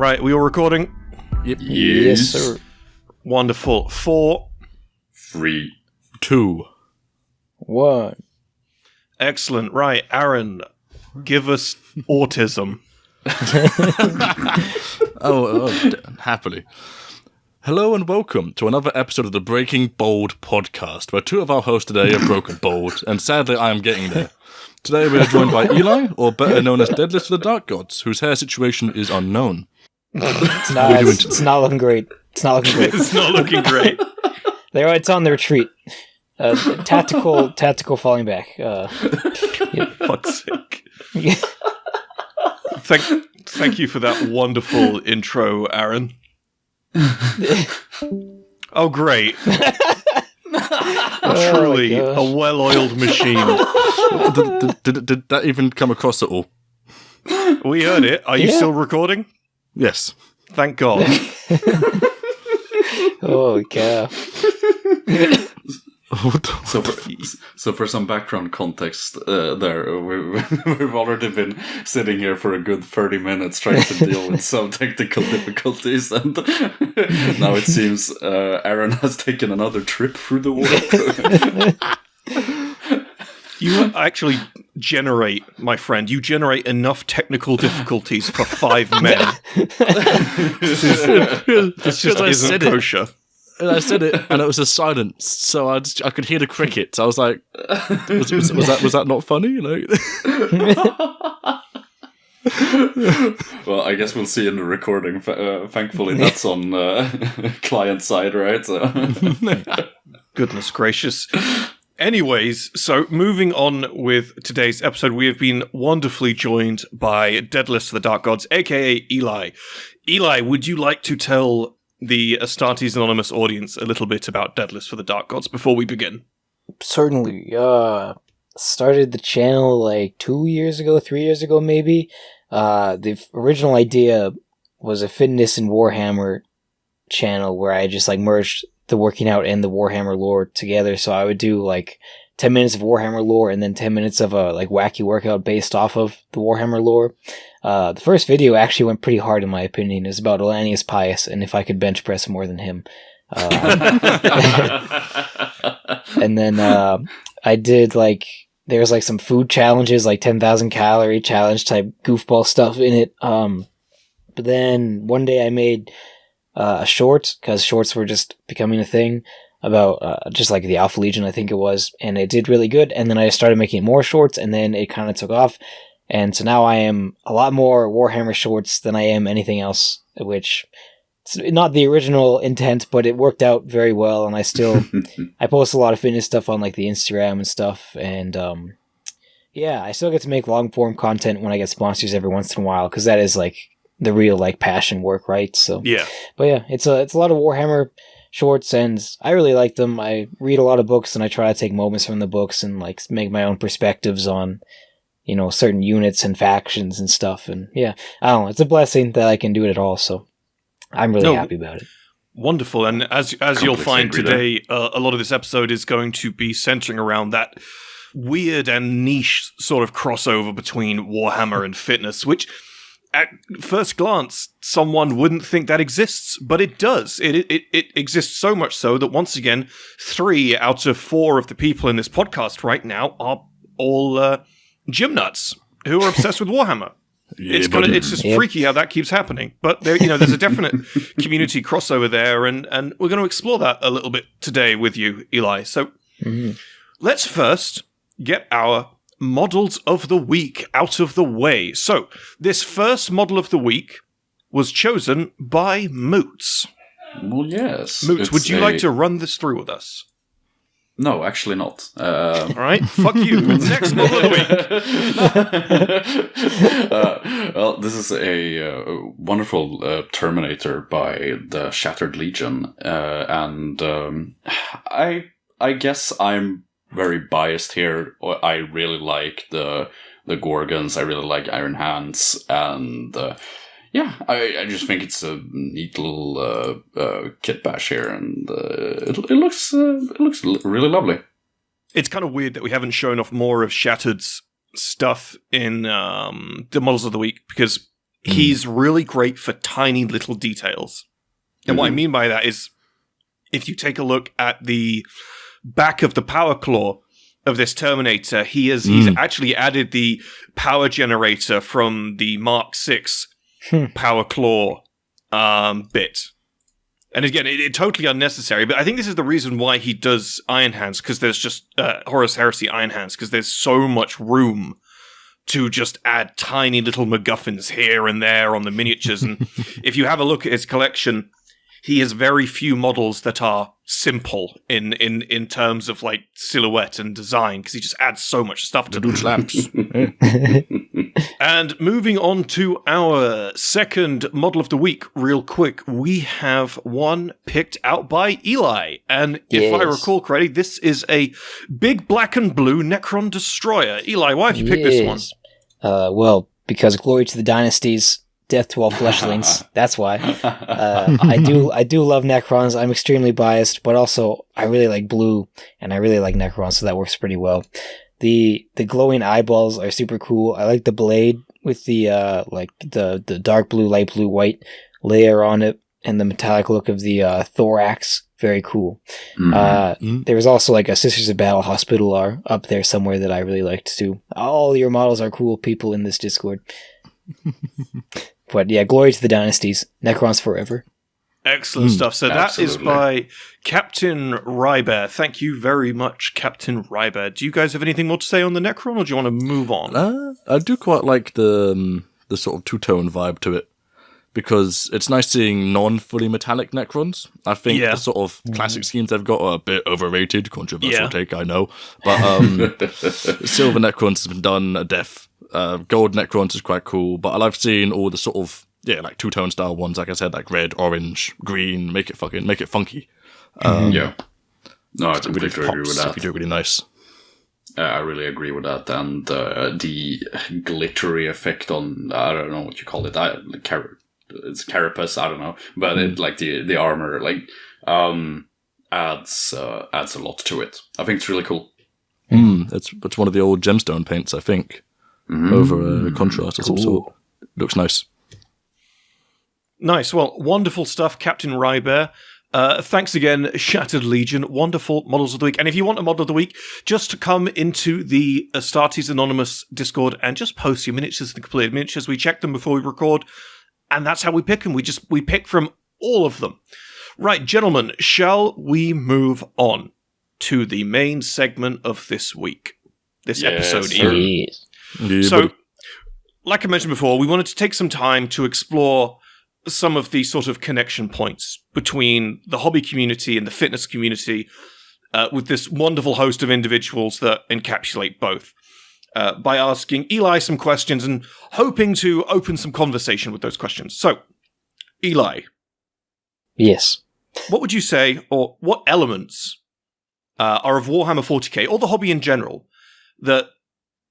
Right, we all recording? Yep. Yes, sir. Wonderful. 4, 3, 2, 1. Excellent. Right, Aaron, give us autism. Happily. Hello and welcome to another episode of the Breaking Bold podcast, where two of our hosts today have broken bold, and sadly I am getting there. Today we are joined by Eli, or better known as DEADLIFTS of the DARKGODS, whose hair situation is unknown. It's not looking great. It's not looking great. It's not looking great. It's on the retreat. Tactical falling back. Fuck's sake. Thank you for that wonderful intro, Aaron. Oh, great. Truly a well-oiled machine. Did that even come across at all? We heard it. Are you still recording? Yes. Thank God. Oh, cow. So for some background context, we've already been sitting here for a good 30 minutes trying to deal with some technical difficulties, and now it seems Aaron has taken another trip through the warp. You actually generate, my friend, enough technical difficulties for 5 men. This just isn't kosher. And I said it, and it was a silence, so I could hear the crickets. I was like, was that not funny? Well, I guess we'll see in the recording. Thankfully, that's on client side, right? So. Goodness gracious. Anyways, so moving on with today's episode, we have been wonderfully joined by DEADLIFTS of the DARKGODS, aka Eli. Eli, would you like to tell the Astartes Anonymous audience a little bit about DEADLIFTS for the DARKGODS before we begin? Certainly. Started the channel like 3 years ago maybe. The original idea was a fitness and Warhammer channel where I just merged the working out and the Warhammer lore together. So I would do 10 minutes of Warhammer lore and then 10 minutes of a wacky workout based off of the Warhammer lore. The first video actually went pretty hard in my opinion. It was about Elanius Pius and if I could bench press more than him. And then I did there was some food challenges, 10,000 calorie challenge type goofball stuff in it. But then one day I made a short, because shorts were just becoming a thing, about just the Alpha Legion, I think it was, and it did really good. And then I started making more shorts, and then it kind of took off. And so now I am a lot more Warhammer shorts than I am anything else, which it's not the original intent, but it worked out very well. And I still I post a lot of fitness stuff on the Instagram and stuff, and yeah, I still get to make long form content when I get sponsors every once in a while, because that is the real passion work, right? So yeah, but yeah, it's a lot of Warhammer shorts, and I really like them. I read a lot of books, and I try to take moments from the books and make my own perspectives on certain units and factions and stuff. And yeah, I don't know, it's a blessing that I can do it at all. So I'm really happy about it. Wonderful. And as you'll find today, a lot of this episode is going to be centering around that weird and niche sort of crossover between Warhammer and fitness, which at first glance, someone wouldn't think that exists, but it does. It exists so much so that, once again, 3 out of 4 of the people in this podcast right now are all gym nuts who are obsessed with Warhammer. Yeah, it's just freaky how that keeps happening. But there's a definite community crossover there, and we're going to explore that a little bit today with you, Eli. So let's first get our models of the week out of the way. So, this first model of the week was chosen by Moots. Well, yes. Moots, would you like to run this through with us? No, actually not. All right, fuck you. Next model of the week. Well, this is a wonderful Terminator by the Shattered Legion, and I guess I'm very biased here. I really like the Gorgons. I really like Iron Hands, and yeah, I just think it's a neat little kit bash here, and it looks really lovely. It's kind of weird that we haven't shown off more of Shattered's stuff in the models of the week, because he's really great for tiny little details. And what I mean by that is, if you take a look at the back of the power claw of this Terminator, he's actually added the power generator from the Mark VI power claw bit. And again, it's totally unnecessary, but I think this is the reason why he does Iron Hands, because there's just Horus Heresy Iron Hands, because there's so much room to just add tiny little MacGuffins here and there on the miniatures. And if you have a look at his collection, he has very few models that are simple in terms of like silhouette and design, because he just adds so much stuff to them. Lamps. And moving on to our second model of the week, real quick, we have one picked out by Eli. And if I recall correctly, this is a big black and blue Necron Destroyer. Eli, why have you picked this one? Well, because glory to the dynasties, death to all fleshlings. That's why. I do love Necrons. I'm extremely biased, but also I really like blue, and I really like Necrons, so that works pretty well. The glowing eyeballs are super cool. I like the blade with the the dark blue, light blue, white layer on it, and the metallic look of the thorax. Very cool. There was also like a Sisters of Battle Hospitaller up there somewhere that I really liked too. All your models are cool, people in this Discord. But yeah, glory to the dynasties. Necrons forever. Excellent stuff. So that is by Captain Rybear. Thank you very much, Captain Rybear. Do you guys have anything more to say on the Necron, or do you want to move on? I do quite like the sort of two-tone vibe to it, because it's nice seeing non-fully metallic Necrons. I think the sort of classic schemes they've got are a bit overrated, controversial take, I know. But Silver Necrons has been done a death. Gold Necrons is quite cool, but I love seeing all the sort of, like two-tone style ones, like I said, like red, orange, green, make it funky. No, I completely agree with that. You do it really nice. I really agree with that, and the glittery effect on, I don't know what you call it, it's carapace, I don't know, but it, like the armor, like adds a lot to it. I think it's really cool. It's one of the old gemstone paints, I think, over a contrast or some sort. Looks nice. Nice. Well, wonderful stuff, Captain Rybear. Thanks again, Shattered Legion. Wonderful models of the week. And if you want a model of the week, just come into the Astartes Anonymous Discord and just post your miniatures, the completed miniatures. We check them before we record, and that's how we pick them. We pick from all of them. Right, gentlemen, shall we move on to the main segment of this week? This episode. So, like I mentioned before, we wanted to take some time to explore some of the sort of connection points between the hobby community and the fitness community with this wonderful host of individuals that encapsulate both, by asking Eli some questions and hoping to open some conversation with those questions. So, Eli. Yes. What would you say, or what elements are of Warhammer 40k, or the hobby in general, that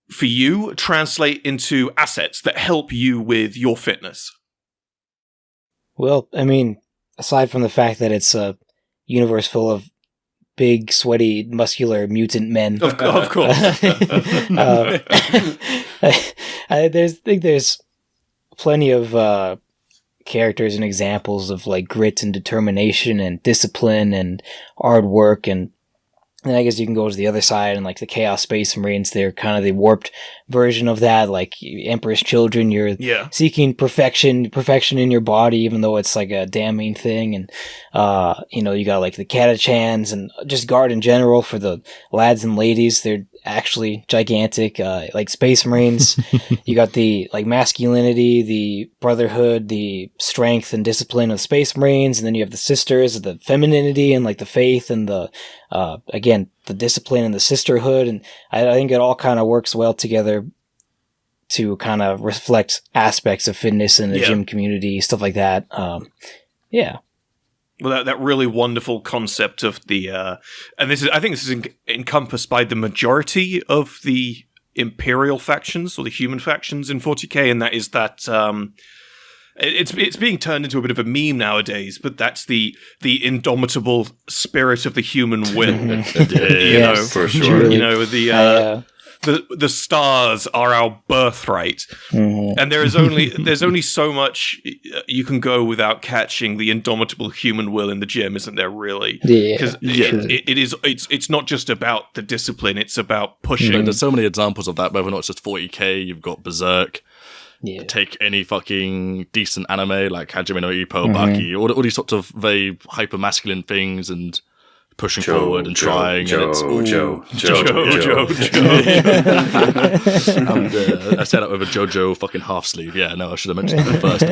for you translate into assets that help you with your fitness? Well, I mean, aside from the fact that it's a universe full of big, sweaty, muscular mutant men. Of course. There's plenty of characters and examples of like grit and determination and discipline and hard work, and I guess you can go to the other side and like the Chaos Space Marines. They're kind of the warped version of that. Like Emperor's Children, you're seeking perfection in your body, even though it's like a damning thing. And you got like the Catachans and just Guard in general for the lads and ladies. They're actually gigantic. Like Space Marines, you got the like masculinity, the brotherhood, the strength and discipline of Space Marines, and then you have the sisters, the femininity and like the faith and the again, the discipline and the sisterhood. And I think it all kind of works well together to kind of reflect aspects of fitness in the gym community, stuff like that. Well, that really wonderful concept of the, and I think this is encompassed by the majority of the Imperial factions or the human factions in 40k, and that is that it's being turned into a bit of a meme nowadays, but that's the indomitable spirit of the human will. For sure. You know, the stars are our birthright, and there's only so much you can go without catching the indomitable human will in the gym, isn't there? Really, because it's not just about the discipline; it's about pushing. There's so many examples of that. Whether or not it's just 40k, you've got Berserk. Yeah. Take any fucking decent anime like Hajime no Ippo, Baki, all these sorts of very hyper masculine things and pushing forward and trying. Joe. I said that with a JoJo fucking half sleeve. Yeah, no, I should have mentioned that first.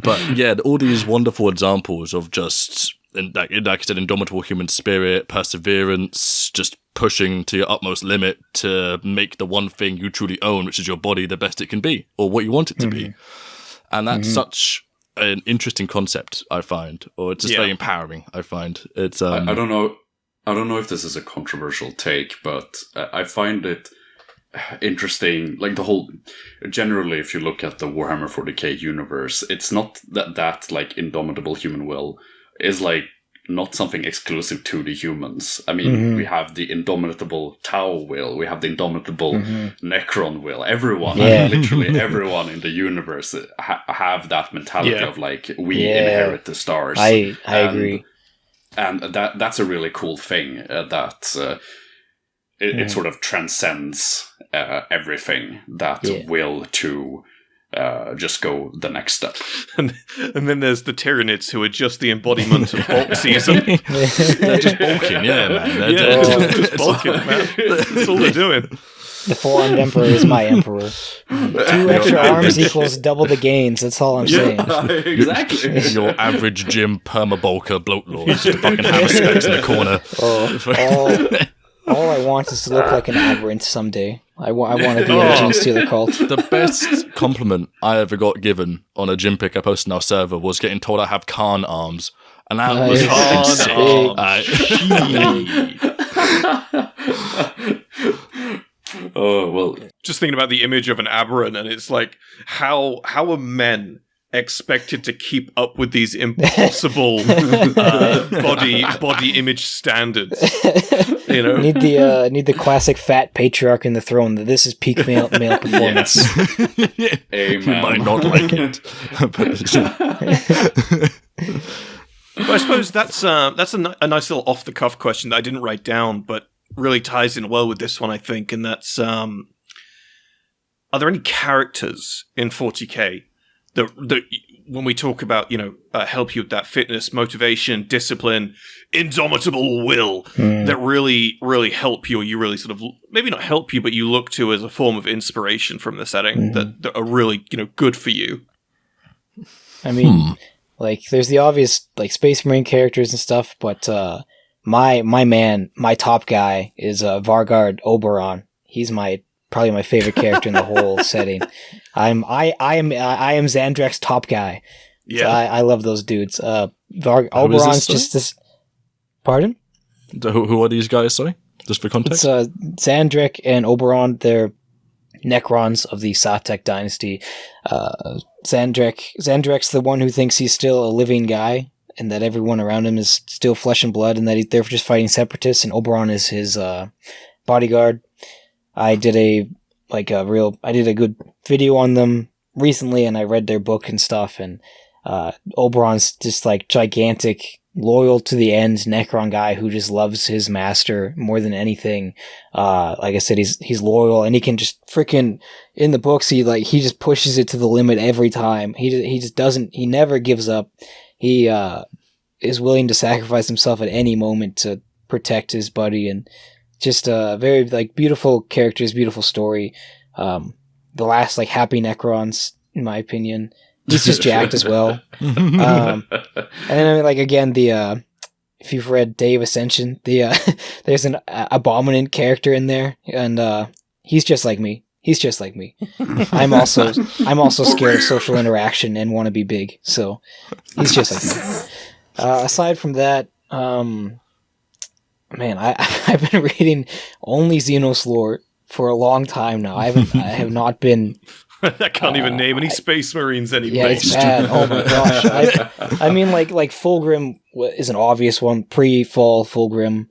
But yeah, all these wonderful examples of just, like I said, indomitable human spirit, perseverance, just pushing to your utmost limit to make the one thing you truly own, which is your body, the best it can be, or what you want it to be. And that's such an interesting concept, I find, or it's just very empowering. I find it's. I don't know if this is a controversial take, but I find it interesting. Like the whole, generally, if you look at the Warhammer 40k universe, it's not that like indomitable human will is like not something exclusive to the humans. I mean, we have the indomitable Tau will, we have the indomitable Necron will. Everyone, I mean, literally everyone in the universe have that mentality of like, we inherit the stars. I agree. And that's a really cool thing, that it sort of transcends everything, that will to just go the next step. And then there's the Tyranids, who are just the embodiment of bulk season. They're just bulking, man. Just bulking, man. That's all they're doing. The four-armed emperor is my emperor. 2 extra arms equals double the gains. That's all I'm saying. Exactly. Your average gym perma-bulker bloat lord. Just fucking hammer specs in the corner. All I want is to look like an aberrant someday. I want to be a Gene Stealer cult. The best compliment I ever got given on a gym pick I posted on our server was getting told I have Khan arms. And that was insane. Oh, well. Just thinking about the image of an aberrant, and it's like, how are men expected to keep up with these impossible body image standards? You know, need the classic fat patriarch in the throne. That this is peak male performance. Amen. You might not like it. Well, I suppose that's a nice little off the cuff question that I didn't write down, but really ties in well with this one, I think. And that's, are there any characters in 40k that when we talk about, help you with that fitness, motivation, discipline, indomitable will, that really, really help you, or you really sort of, maybe not help you, but you look to as a form of inspiration from the setting, that are really, good for you? I mean, like, there's the obvious, like, Space Marine characters and stuff, but my top guy is Vargard Oberon. He's probably my favorite character in the whole setting. I am Xandrek's top guy. Yeah, so I love those dudes. Oberon's just this. Pardon? Who are these guys? Sorry, just for context. It's Xandrek and Oberon. They're Necrons of the Satek dynasty. Xandrek's the one who thinks he's still a living guy, and that everyone around him is still flesh and blood, and that they're just fighting separatists. And Oberon is his bodyguard. I did a good video on them recently, and I read their book and stuff, and Oberon's just like gigantic, loyal to the end Necron guy who just loves his master more than anything. Like I said, he's loyal, and he can just freaking, in the books, he just pushes it to the limit every time. He never gives up. He is willing to sacrifice himself at any moment to protect his buddy, and just very beautiful characters, beautiful story. The last Happy Necrons, in my opinion, he's just jacked as well. And then again, if you've read Day of Ascension, there's an Abominant character in there, and he's just like me. I'm also scared of social interaction and want to be big, so he's just like me. Aside from that, man, I've been reading only Xenos lore for a long time now. I have not been. I can't even name any Space Marines anymore. Yeah, it's bad. Oh my gosh. I mean, like Fulgrim is an obvious one. Pre-fall Fulgrim.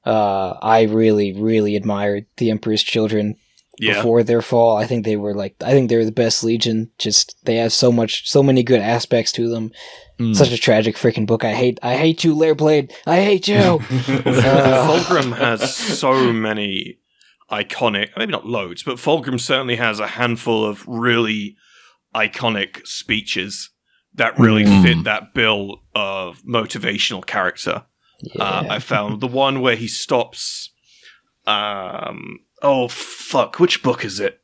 I really, really admired the Emperor's Children before their fall. I think they were the best Legion. Just they have so many good aspects to them. Such a tragic freaking book. I hate you, Lairblade. I hate you. Fulgrim has so many iconic, maybe not loads, but Fulgrim certainly has a handful of really iconic speeches that really fit that bill of motivational character. Yeah. I found the one where he stops. Which book is it?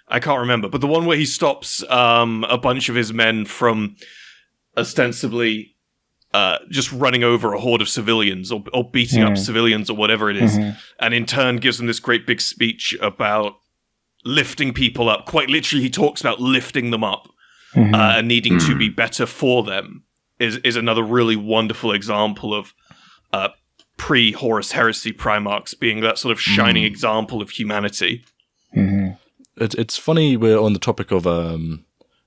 I can't remember. But the one where he stops a bunch of his men from ostensibly just running over a horde of civilians or beating up civilians or whatever it is, and in turn gives them this great big speech about lifting people up. Quite literally, he talks about lifting them up and needing to be better for them. Is another really wonderful example of pre-Horus Heresy Primarchs being that sort of shining example of humanity. It's funny we're on the topic of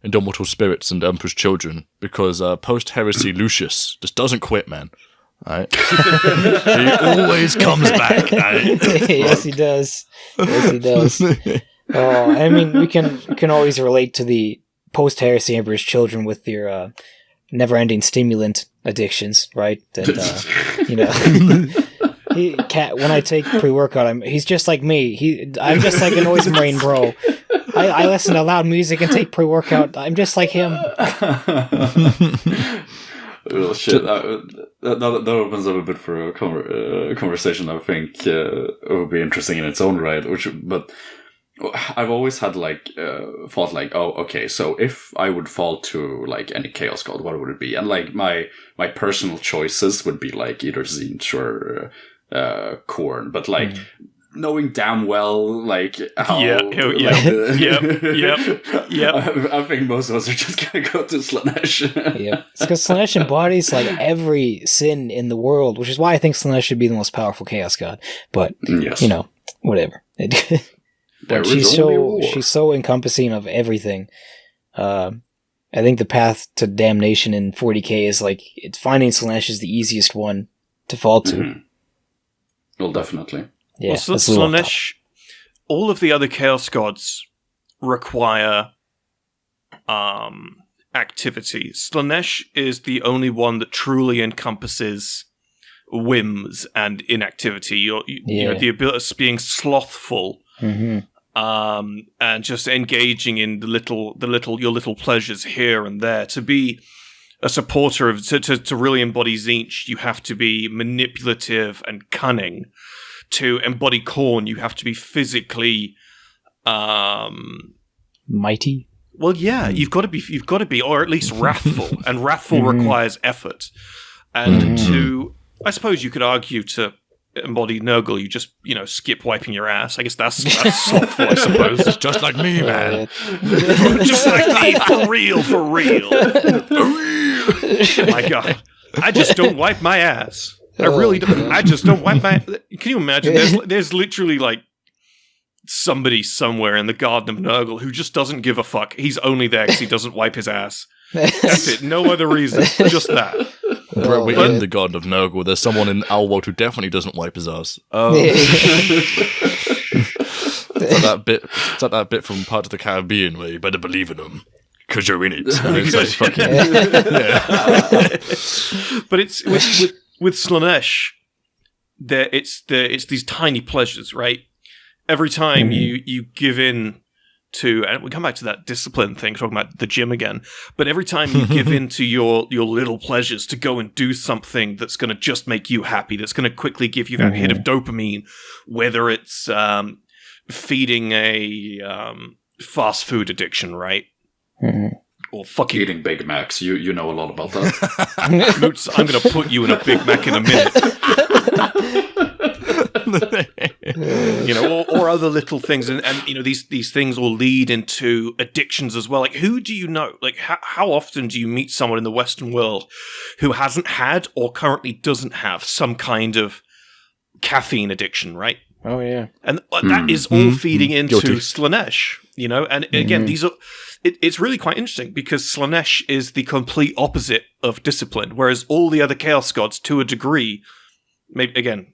Indomitable Spirits and Emperor's Children, because post-Heresy Lucius just doesn't quit, man. Right? He always comes back. Right? Yes, he does. Yes, he does. I mean, we can always relate to the post-Heresy Emperor's Children with your never-ending stimulant addictions, right? That when I take pre-workout, he's just like me. I'm just like a noise marine bro. I listen to loud music and take pre-workout. I'm just like him. Well, shit. That opens up a bit for a conversation. I think would be interesting in its own right. But I've always had thought okay, so if I would fall to any Chaos God, what would it be? And my personal choices would be either Tzeentch or Khorne, but knowing damn well how yep. I think most of us are just gonna go to Slaanesh. Yeah, it's because Slaanesh embodies every sin in the world, which is why I think Slaanesh should be the most powerful Chaos God. But whatever. But she's so encompassing of everything. I think the path to damnation in 40k is it's finding Slaanesh is the easiest one to fall to. Well, definitely. Yeah, well, Slaanesh, all of the other Chaos Gods require activity. Slaanesh is the only one that truly encompasses whims and inactivity. You know, the ability of being slothful. And just engaging in your little pleasures here and there. To be a supporter of to really embody Tzeentch, you have to be manipulative and cunning. To embody Khorne, you have to be physically mighty. Well, yeah, you've got to be, or at least wrathful, and wrathful requires effort. And I suppose you could argue to embody Nurgle, you just, skip wiping your ass. I guess that's softful, I suppose. It's just like me, man. Just like me, for real. My God. I just don't wipe my ass. I really don't. I just don't wipe my... Can you imagine? There's literally, somebody somewhere in the Garden of Nurgle who just doesn't give a fuck. He's only there because he doesn't wipe his ass. That's it. No other reason. Just that. We're in the Garden of Nurgle. There's someone in Owlworld who definitely doesn't wipe his ass. It's like that bit from Part of the Caribbean where you better believe in them because you're in it. And it's fucking... But it's with Slaanesh, it's these tiny pleasures, right? Every time you give in to, and we come back to that discipline thing, talking about the gym again, but every time you give in to your little pleasures to go and do something that's going to just make you happy, that's going to quickly give you that hit of dopamine, whether it's feeding a fast food addiction, right? Or fucking eating Big Macs. You know a lot about that. Moots, I'm going to put you in a Big Mac in a minute. Or other little things, and these things will lead into addictions as well. Who do you know? How often do you meet someone in the Western world who hasn't had or currently doesn't have some kind of caffeine addiction, right? Oh yeah, and that is all feeding into Slaanesh. And again, these are. It's really quite interesting because Slaanesh is the complete opposite of discipline, whereas all the other Chaos Gods, to a degree, maybe again.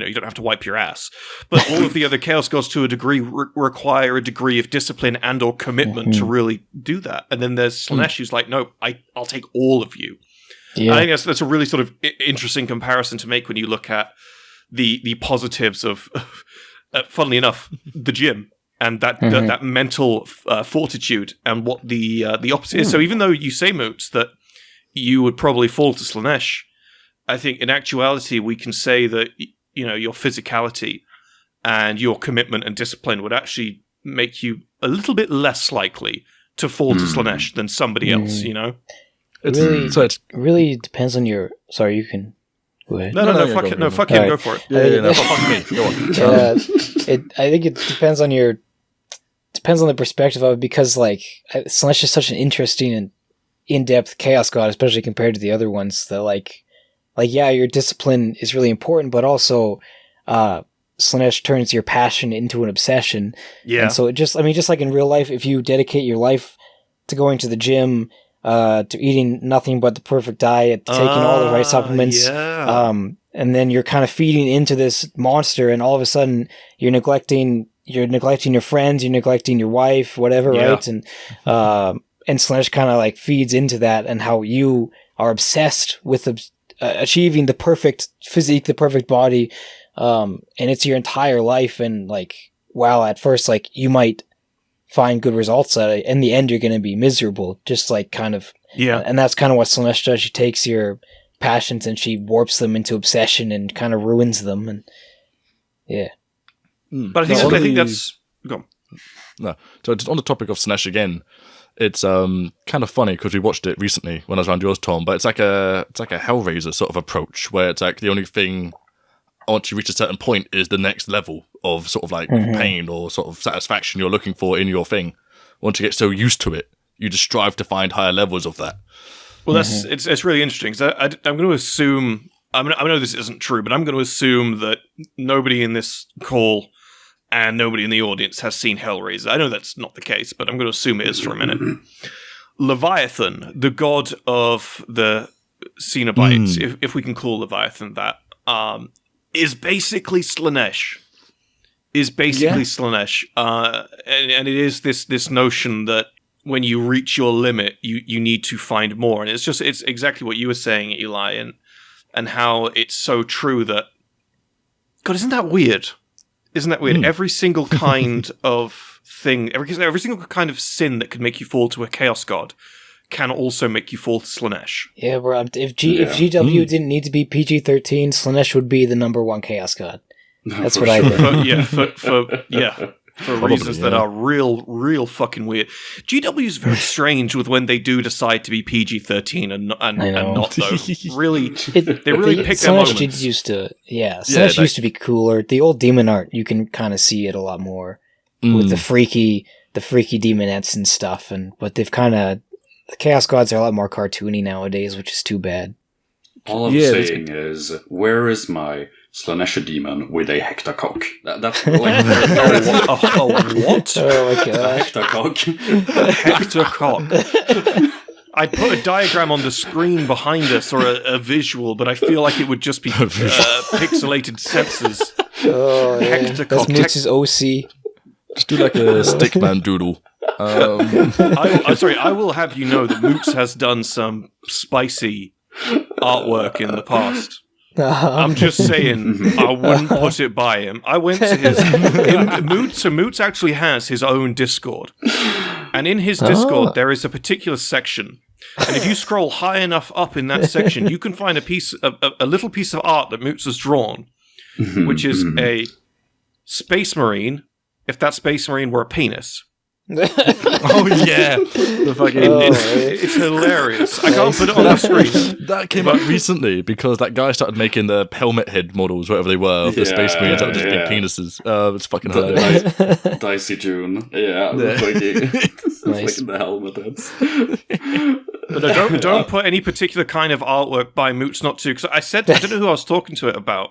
you don't have to wipe your ass. But all of the other Chaos Gods, to a degree, require a degree of discipline and or commitment to really do that. And then there's Slaanesh, who's like, no, I'll take all of you. Yeah. I think that's a really sort of interesting comparison to make when you look at the positives of, funnily enough, the gym and that mental fortitude, and what the opposite is. So even though you say, Moots, that you would probably fall to Slaanesh, I think in actuality we can say that your physicality and your commitment and discipline would actually make you a little bit less likely to fall to Slaanesh than somebody else. It really depends on your. Sorry, you can go ahead. No, fuck him. Right. Go for it. Fuck me. Go on. I think it depends on your. Depends on the perspective of it, because Slaanesh is such an interesting and in-depth Chaos God, especially compared to the other ones. That yeah, your discipline is really important, but also Slaanesh turns your passion into an obsession. Yeah. And so just like in real life, if you dedicate your life to going to the gym, to eating nothing but the perfect diet, to taking all the right supplements, and then you're kind of feeding into this monster, and all of a sudden you're neglecting your friends, you're neglecting your wife, whatever, right? And Slaanesh kind of feeds into that, and how you are obsessed with achieving the perfect physique, the perfect body, and it's your entire life. And while at first you might find good results at it, in the end you're going to be miserable, just and that's kind of what Slaanesh does. She takes your passions and she warps them into obsession and kind of ruins them. And but I think that's go on. No, so just on the topic of Slaanesh again, it's kind of funny because we watched it recently when I was around yours, Tom. But it's like a Hellraiser sort of approach, where it's the only thing once you reach a certain point is the next level of sort of pain or sort of satisfaction you're looking for in your thing. Once you get so used to it, you just strive to find higher levels of that. Well, it's really interesting, because I'm going to assume, I know this isn't true, but I'm going to assume that nobody in this call and nobody in the audience has seen Hellraiser. I know that's not the case, but I'm going to assume it is for a minute. Leviathan, the god of the Cenobites, if we can call Leviathan that, is basically Slaanesh. Slaanesh. And it is this notion that when you reach your limit, you need to find more. And it's exactly what you were saying, Eli, and how it's so true that, God, isn't that weird? Every single kind of thing, every single kind of sin that could make you fall to a Chaos God can also make you fall to Slaanesh. Yeah, bro. If GW didn't need to be PG-13, Slaanesh would be the number one Chaos God. That's what I think. For reasons that are real fucking weird. GW is very strange with when they do decide to be PG-13 and not, though. Really, they really pick their moments. Slaanesh used to be cooler. The old demon art, you can kind of see it a lot more with the freaky demonettes and stuff. But they've the Chaos Gods are a lot more cartoony nowadays, which is too bad. All I'm saying is, where is my Slaanesh demon with a hectacock? That's what? Oh my god. Hectacock. I'd put a diagram on the screen behind us, or a visual, but I feel like it would just be pixelated sensors. Oh, yeah. That's Moots' OC. Just do a stickman doodle. I will have you know that Moots has done some spicy artwork in the past. I'm just saying, I wouldn't put it by him. I went to his Moots actually has his own Discord, and in his Discord there is a particular section, and if you scroll high enough up in that section, you can find a little piece of art that Moots has drawn, which is a space marine. If that space marine were a penis. Oh yeah, it's hilarious. I can't put it on the screen. That came up recently because that guy started making the helmet head models, whatever they were, of the space marines that were just big penises. It's fucking hilarious. Dicey June, it's like the helmet heads. But don't put any particular kind of artwork by Moots not to, because I don't know who I was talking to it about,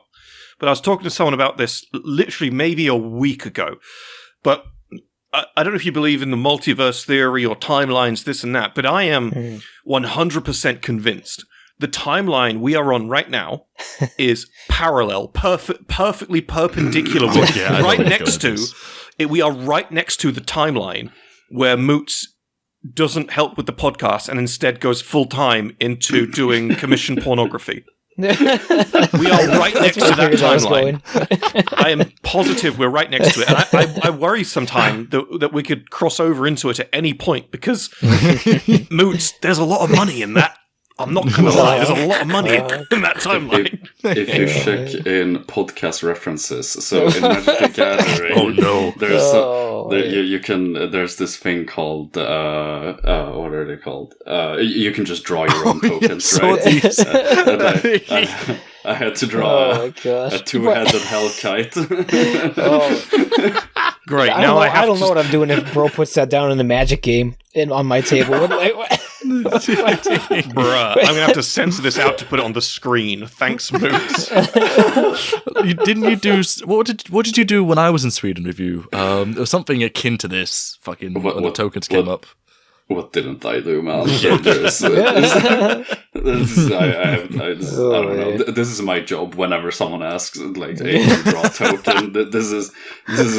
but I was talking to someone about this literally maybe a week ago, but. I don't know if you believe in the multiverse theory or timelines, this and that, but I am 100% convinced the timeline we are on right now is parallel, perfectly perpendicular. We are right next to the timeline where Moots doesn't help with the podcast and instead goes full time into doing commission pornography. We are right next to that timeline. I am positive we're right next to it. And I worry sometimes that we could cross over into it at any point because Moots, there's a lot of money in that. I'm not going to lie, there's a lot of money in that timeline. If you check in podcast references, so in Magic the Gathering, oh no, there's this thing called what are they called? You can just draw your own tokens, right? I had to draw a two-headed Hellkite. Great. I don't know what I'm doing if Bro puts that down in the Magic game on my table. Bruh, I'm gonna have to censor this out to put it on the screen. Thanks, Moots. What did you do when I was in Sweden with you? It was something akin to this. When the tokens came up. What didn't I do, man? I don't know. This is my job. Whenever someone asks, like, "Hey, can you draw a token?" This is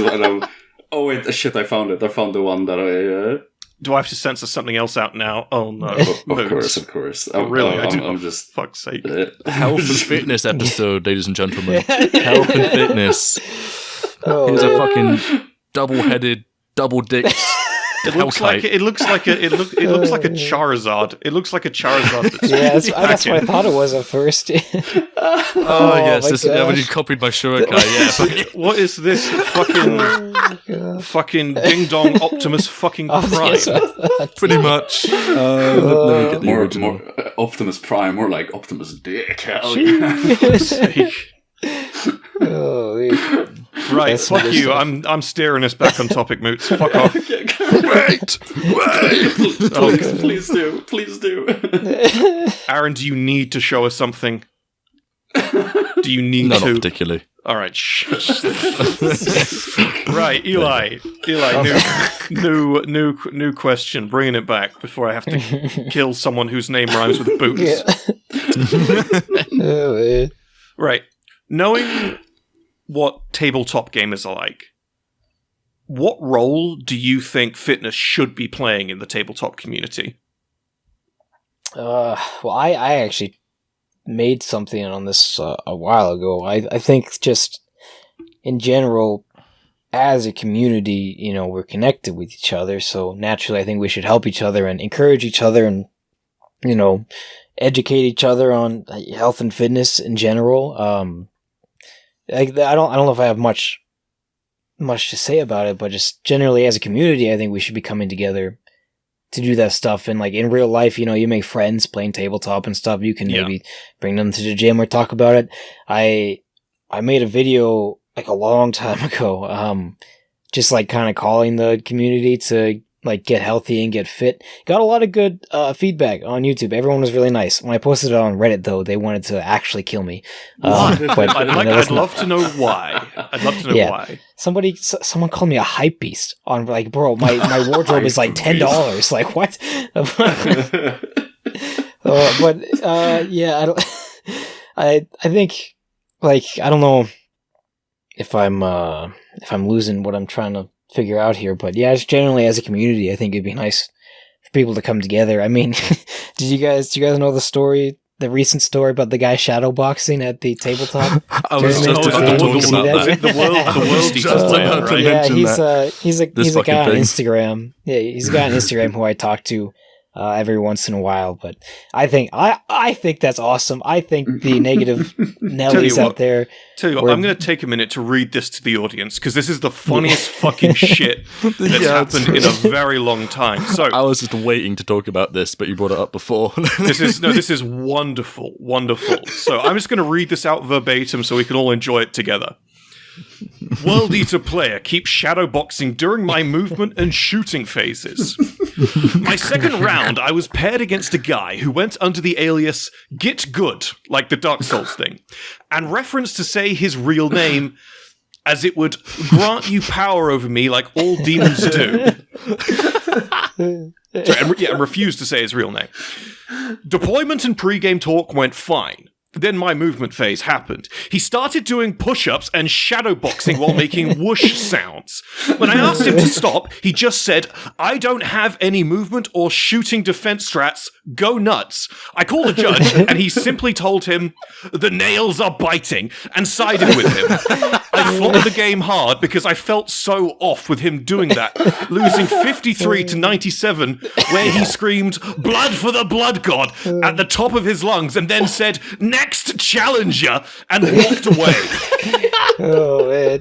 what I'm. Oh wait, shit! I found it. I found the one that I. Do I have to censor something else out now? Oh no! Of course. I'm just fuck's sake. Health and fitness episode, ladies and gentlemen. Health and fitness. Here's a fucking double-headed, double-dicked. It looks like a Charizard. It looks like a Charizard. That's what I thought it was at first. Yes, when you copied my Shurikai. Yeah. What is this fucking ding dong Optimus fucking Prime? Pretty much. More Optimus Prime, more like Optimus Dick. Hell yeah. Right, fuck you. I'm steering us back on topic, Moots. Fuck off. Wait. Please do. Aaron, do you need to show us something? Do you need to? Not particularly. All right. Right, Eli. New question. Bringing it back before I have to kill someone whose name rhymes with boots. Right. Knowing what tabletop gamers are like, what role do you think fitness should be playing in the tabletop community? Well, I actually made something on this a while ago. I think just in general, as a community, we're connected with each other. So naturally, I think we should help each other and encourage each other and, educate each other on health and fitness in general. I don't know if I have much to say about it, but just generally as a community, I think we should be coming together to do that stuff. And like in real life, you make friends playing tabletop and stuff. You can maybe bring them to the gym or talk about it. I made a video like a long time ago, just like kind of calling the community to like get healthy and get fit. Got a lot of good feedback on YouTube. Everyone was really nice. When I posted it on Reddit, though, they wanted to actually kill me. But, I'd love to know why. Why. Someone called me a hype beast on like, bro, my wardrobe is like $10. Like what? I think like I don't know if I'm losing what I'm trying to figure out here, but yeah, just generally as a community, I think it'd be nice for people to come together. I mean, do you guys know the recent story about the guy shadowboxing at the tabletop? I was just about to talk about that. The world right? Yeah, he's a guy on Instagram. Yeah, he's a guy on Instagram who I talk to every once in a while, but I think that's awesome. I think the negative Nellies out there. Tell you what, I'm going to take a minute to read this to the audience because this is the funniest fucking shit that's happened in a very long time. So I was just waiting to talk about this, but you brought it up before. This is wonderful. So I'm just going to read this out verbatim so we can all enjoy it together. World Eater player keeps shadowboxing during my movement and shooting phases. My second round, I was paired against a guy who went under the alias Git Good, like the Dark Souls thing, and referenced to say his real name as it would grant you power over me like all demons do. Sorry, and refused to say his real name. Deployment and pre-game talk went fine. Then my movement phase happened. He started doing push-ups and shadowboxing while making whoosh sounds. When I asked him to stop, he just said, "I don't have any movement or shooting defense strats. Go nuts." I called the judge, and he simply told him, "The nails are biting," and sided with him. I fought the game hard because I felt so off with him doing that, losing 53 to 97, where he screamed, "Blood for the blood god," at the top of his lungs, and then said, "Next challenger," and walked away. Oh, man.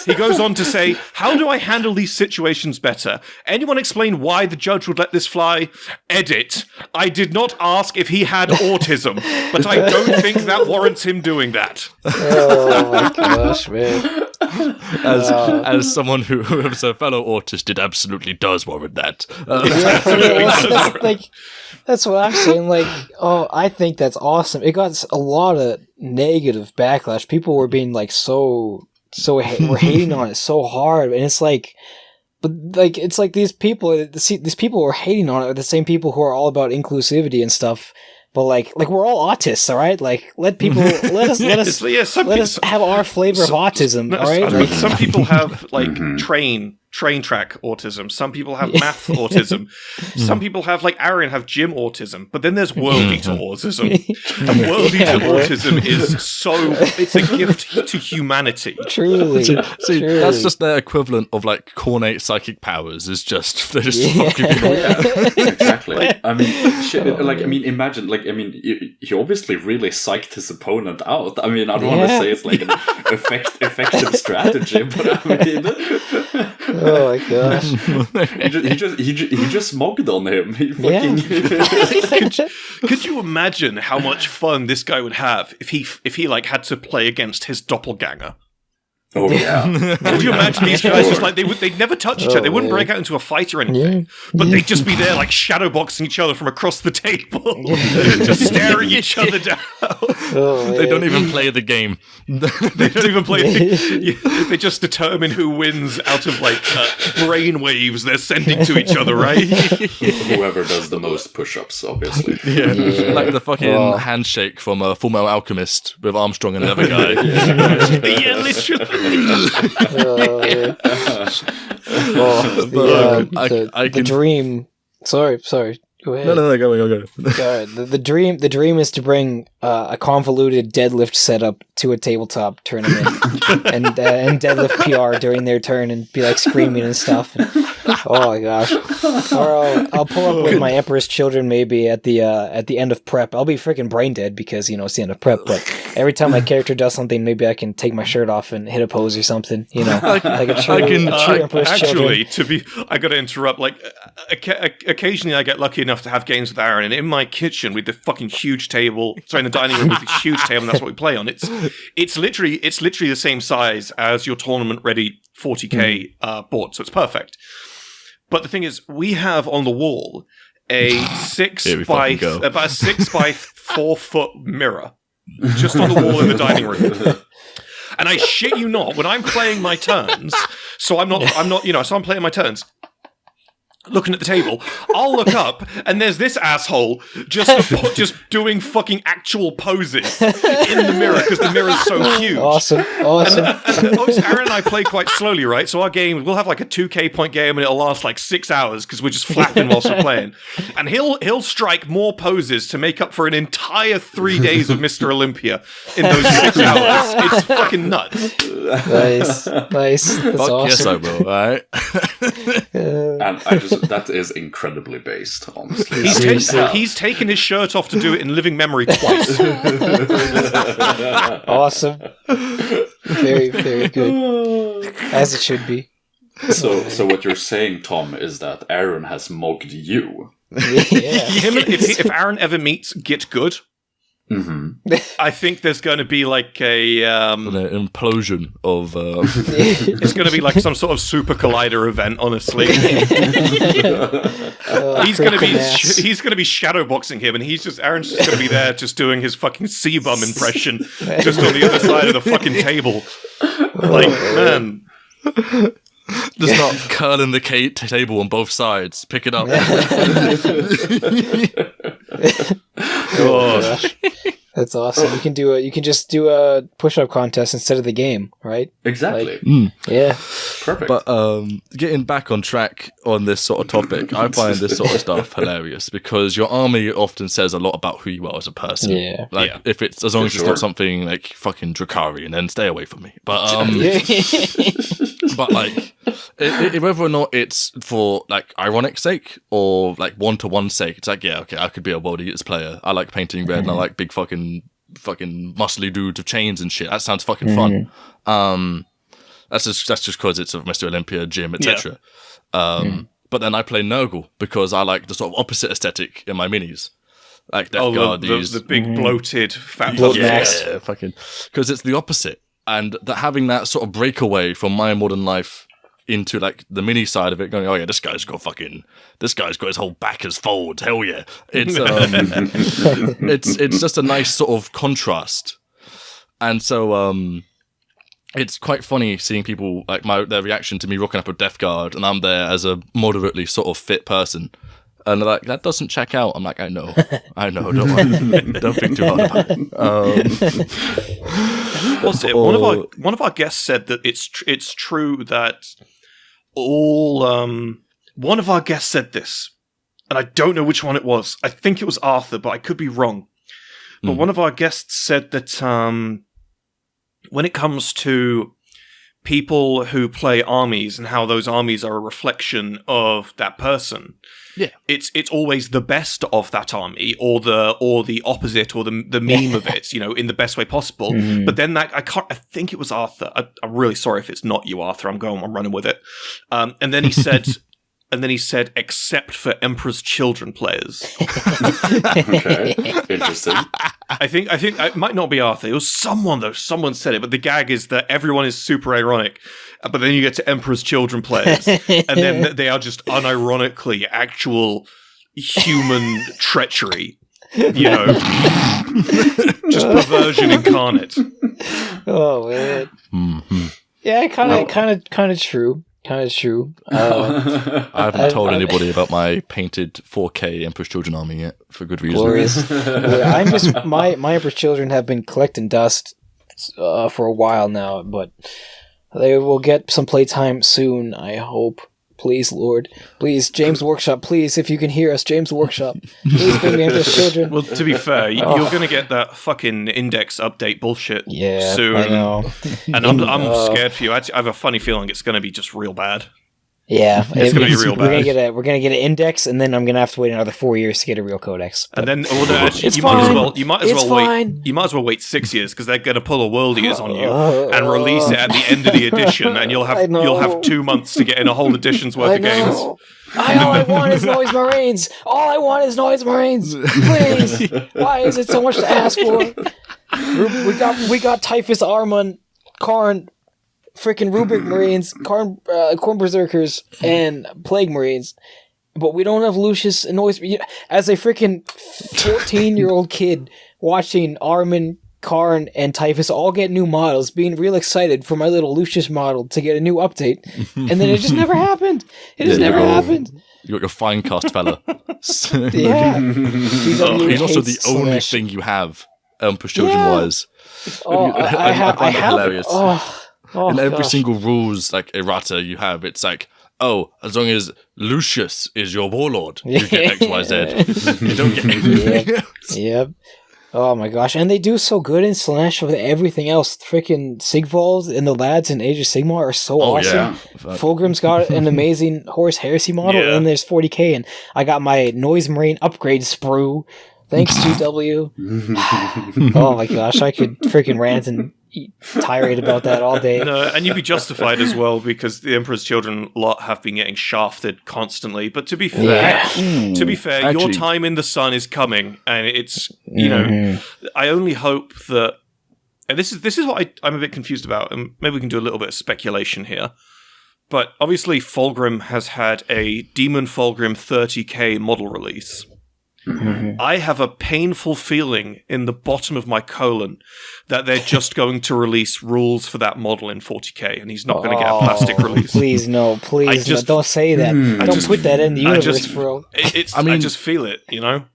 He goes on to say, "How do I handle these situations better? Anyone explain why the judge would let this fly? Edit. I did not ask if he had autism, but I don't think that warrants him doing that." Oh my gosh, man. As someone who is a fellow autist, it absolutely does warrant that. That's what I'm saying. Like, oh, I think that's awesome. It got a lot of negative backlash. People were being like we're hating on it so hard, and it's like, but like it's like these people who are hating on it are the same people who are all about inclusivity and stuff. But like we're all autists, all right? Like let us have our flavor of autism, all right? Like, some people have like train track autism. Some people have math autism. Some people have, like Aaron, have gym autism. But then there's world eater autism. And world eater autism is it's a gift to humanity. Truly. See, that's just their equivalent of like cornate psychic powers. Is just they're just fucking Exactly. Imagine, he obviously really psyched his opponent out. I mean, I don't want to say it's like an effective strategy, but I mean, oh my gosh! he just mogged on him. Could you imagine how much fun this guy would have if he like had to play against his doppelganger? Oh yeah! Could you imagine these guys just like they'd never touch each other. They wouldn't break out into a fight or anything, but they'd just be there like shadowboxing each other from across the table, just staring each other down. They don't even play the game. They don't even play. They just determine who wins out of like brain waves they're sending to each other, right? Whoever does the most push-ups, obviously. Like the fucking handshake from Fullmetal Alchemist with Armstrong and the other guy. Yeah, literally. The dream. Sorry. Go ahead. No, go. The dream is to bring a convoluted deadlift setup to a tabletop tournament and deadlift PR during their turn and be like screaming and stuff. Oh my gosh! Or I'll pull up with my Emperor's Children maybe at the end of prep. I'll be freaking brain dead because it's the end of prep. But every time my character does something, maybe I can take my shirt off and hit a pose or something. Like a true Emperor's Children. I got to interrupt. Like occasionally, I get lucky enough to have games with Aaron, and in my kitchen with the fucking huge table, in the dining room with the huge table, and that's what we play on. It's literally the same size as your tournament ready 40k board, so it's perfect. But the thing is, we have on the wall about a 6 by 4 foot mirror just on the wall in the dining room. And I shit you not, when I'm playing my turns, so I'm playing my turns, looking at the table, I'll look up and there's this asshole just doing fucking actual poses in the mirror because the mirror's so huge. Awesome. And Aaron and I play quite slowly, right? So our game, we'll have like a 2k point game and it'll last like 6 hours because we're just flapping whilst we're playing. And he'll strike more poses to make up for an entire 3 days of Mr. Olympia in those 6 hours. It's fucking nuts. Nice. That's awesome. Yes, I will. All right. And that is incredibly based, honestly. He's taken his shirt off to do it in living memory twice. Awesome. Very, very good. As it should be. So what you're saying, Tom, is that Aaron has mogged you. Yeah. If Aaron ever meets Get Good, I think there's going to be like an implosion of. It's going to be like some sort of super collider event. Honestly, he's going to be shadowboxing him, and Aaron's just going to be there, just doing his fucking C-bum impression, just on the other side of the fucking table. Like, man. Just not curling the table on both sides. Pick it up. Oh gosh. That's awesome. You can just do a push-up contest instead of the game, right? Exactly. Yeah. Perfect. But getting back on track on this sort of topic, I find this sort of stuff hilarious because your army often says a lot about who you are as a person. Yeah. If it's as long as it's not something like fucking Drakari, then stay away from me. But but like whether or not it's for like ironic sake or like one-to-one sake, it's like, yeah, okay, I could be a World Eaters player. I like painting red and I like big fucking muscly dudes with chains and shit. That sounds fucking fun. That's just because it's a Mr. Olympia gym, etc. But then I play Nurgle because I like the sort of opposite aesthetic in my minis. Like Death Guard, the big bloated fat yeah, fucking, because it's the opposite, and that having that sort of breakaway from my modern life into like the mini side of it, going, oh yeah, this guy's got his whole back as folds, hell yeah. It's it's just a nice sort of contrast, and so it's quite funny seeing people like their reaction to me rocking up a Death Guard, and I'm there as a moderately sort of fit person. And they're like, that doesn't check out. I'm like, I know, don't worry. Don't think too hard about it. Was it one of our guests said that it's true that all one of our guests said this, and I don't know which one it was. I think it was Arthur, but I could be wrong. But one of our guests said that when it comes to people who play armies and how those armies are a reflection of that person. Yeah, it's always the best of that army, or the opposite, or the meme of it, in the best way possible. But then I think it was Arthur. I'm really sorry if it's not you, Arthur. I'm running with it. And then he said, except for Emperor's Children players. Okay, interesting. I think it might not be Arthur. It was someone though. Someone said it, but the gag is that everyone is super ironic. But then you get to Emperor's Children players, and then they are just unironically actual human treachery. Just perversion incarnate. Oh man. Yeah, kind of true. Kind of true. I haven't told anybody about my painted 4K Emperor's Children army yet, for good reason. Glorious. I'm just my Emperor's Children have been collecting dust for a while now, but they will get some playtime soon, I hope. Please, Lord. Please, James Workshop, please, if you can hear us, James Workshop. Please bring me Emperor's Children. Well, to be fair, you're going to get that fucking index update bullshit soon. I know. And I'm scared for you. I have a funny feeling it's going to be just real bad. Yeah, it's going to be real bad. We're gonna get an index, and then I'm gonna have to wait another 4 years to get a real codex. And then, you might as well wait 6 years because they're going to pull a World Eaters on you and release it at the end of the edition, and you'll have 2 months to get in a whole edition's worth of games. All I want is Noise Marines. All I want is Noise Marines. Please, why is it so much to ask for? We got Typhus Armon, Karn, freaking Rubik Marines, Corn Berserkers, and Plague Marines, but we don't have Lucius and Noise. As a freaking 14-year-old kid watching Armin, Karn, and Typhus all get new models, being real excited for my little Lucius model to get a new update, and then it just never happened. It just never happened. You got your fine cast fella. Yeah. He's also the only thing you have, Emperor's Children-wise. Oh, I have hilarious. In every gosh. single rules like errata you have, it's like, as long as Lucius is your warlord, you get XYZ. You don't get anything else. Yep. Oh my gosh. And they do so good in Slanesh with everything else. Freaking Sigvald and the lads in Age of Sigmar are so awesome. Yeah. Fulgrim's got an amazing Horus Heresy model, and there's 40k, and I got my Noise Marine upgrade sprue. Thanks, GW. Oh my gosh, I could freaking rant and tirade about that all day. No, and you'd be justified as well because the Emperor's Children lot have been getting shafted constantly. But to be fair, Actually, your time in the sun is coming, and it's I only hope that. And this is what I'm a bit confused about, and maybe we can do a little bit of speculation here. But obviously, Fulgrim has had a Demon Fulgrim 30k model release. I have a painful feeling in the bottom of my colon that they're just going to release rules for that model in 40k, and he's not going to get a plastic release. Please, no. Don't say that. Don't put that in the universe, bro. I just feel it, you know?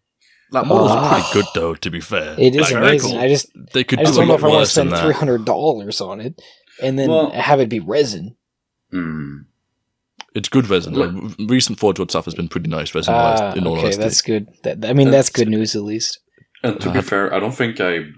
That model's pretty good, though, to be fair. It is amazing. Cool. I just don't know if I want to spend $300 on it and then have it be resin. It's good resin. Recent Forge World stuff has been pretty nice resin-wise, in all honesty. That's good. That's good news, at least. And to be fair, I don't think, going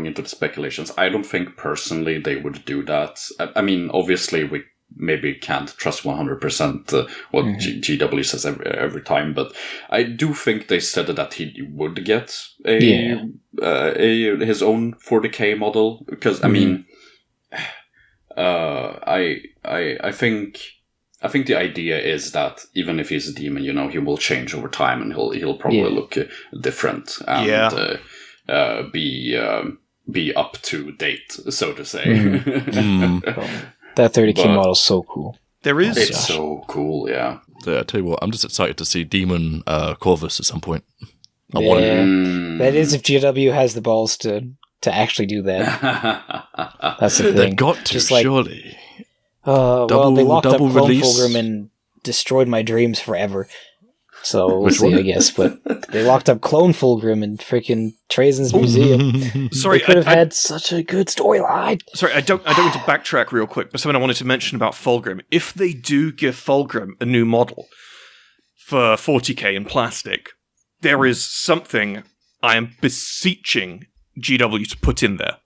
into the speculations, I don't think personally they would do that. I mean, obviously we maybe can't trust 100% what GW says every time, but I do think they said that he would get his own 40k model, because I mean, I think the idea is that even if he's a demon, you know, he will change over time, and he'll probably look different and be up to date, so to say. That 30k model is so cool. It's so cool, yeah. I tell you what, I'm just excited to see Demon Corvus at some point. That is if GW has the balls to actually do that. That's the thing. They've got to, just surely. They locked up Clone Fulgrim and destroyed my dreams forever. So we'll see, I guess. But they locked up Clone Fulgrim in freaking Trajan's Museum. Sorry, they could have had such a good storyline. Sorry, I don't want to backtrack real quick, but something I wanted to mention about Fulgrim. If they do give Fulgrim a new model for 40k in plastic, there is something I am beseeching GW to put in there.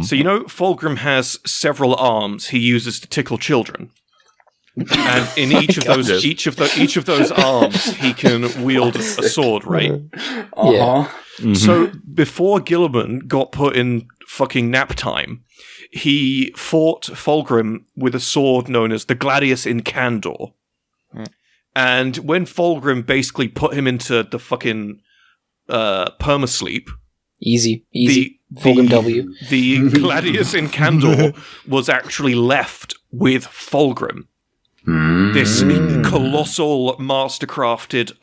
So you know, Fulgrim has several arms he uses to tickle children. And in each of those arms, he can wield a sword, right? Yeah. So before Gilliman got put in fucking nap time, he fought Fulgrim with a sword known as the Gladius in Candor. And when Fulgrim basically put him into the fucking permasleep, easy. Fulgrim W. The Gladius in Candor was actually left with Fulgrim. This colossal, mastercrafted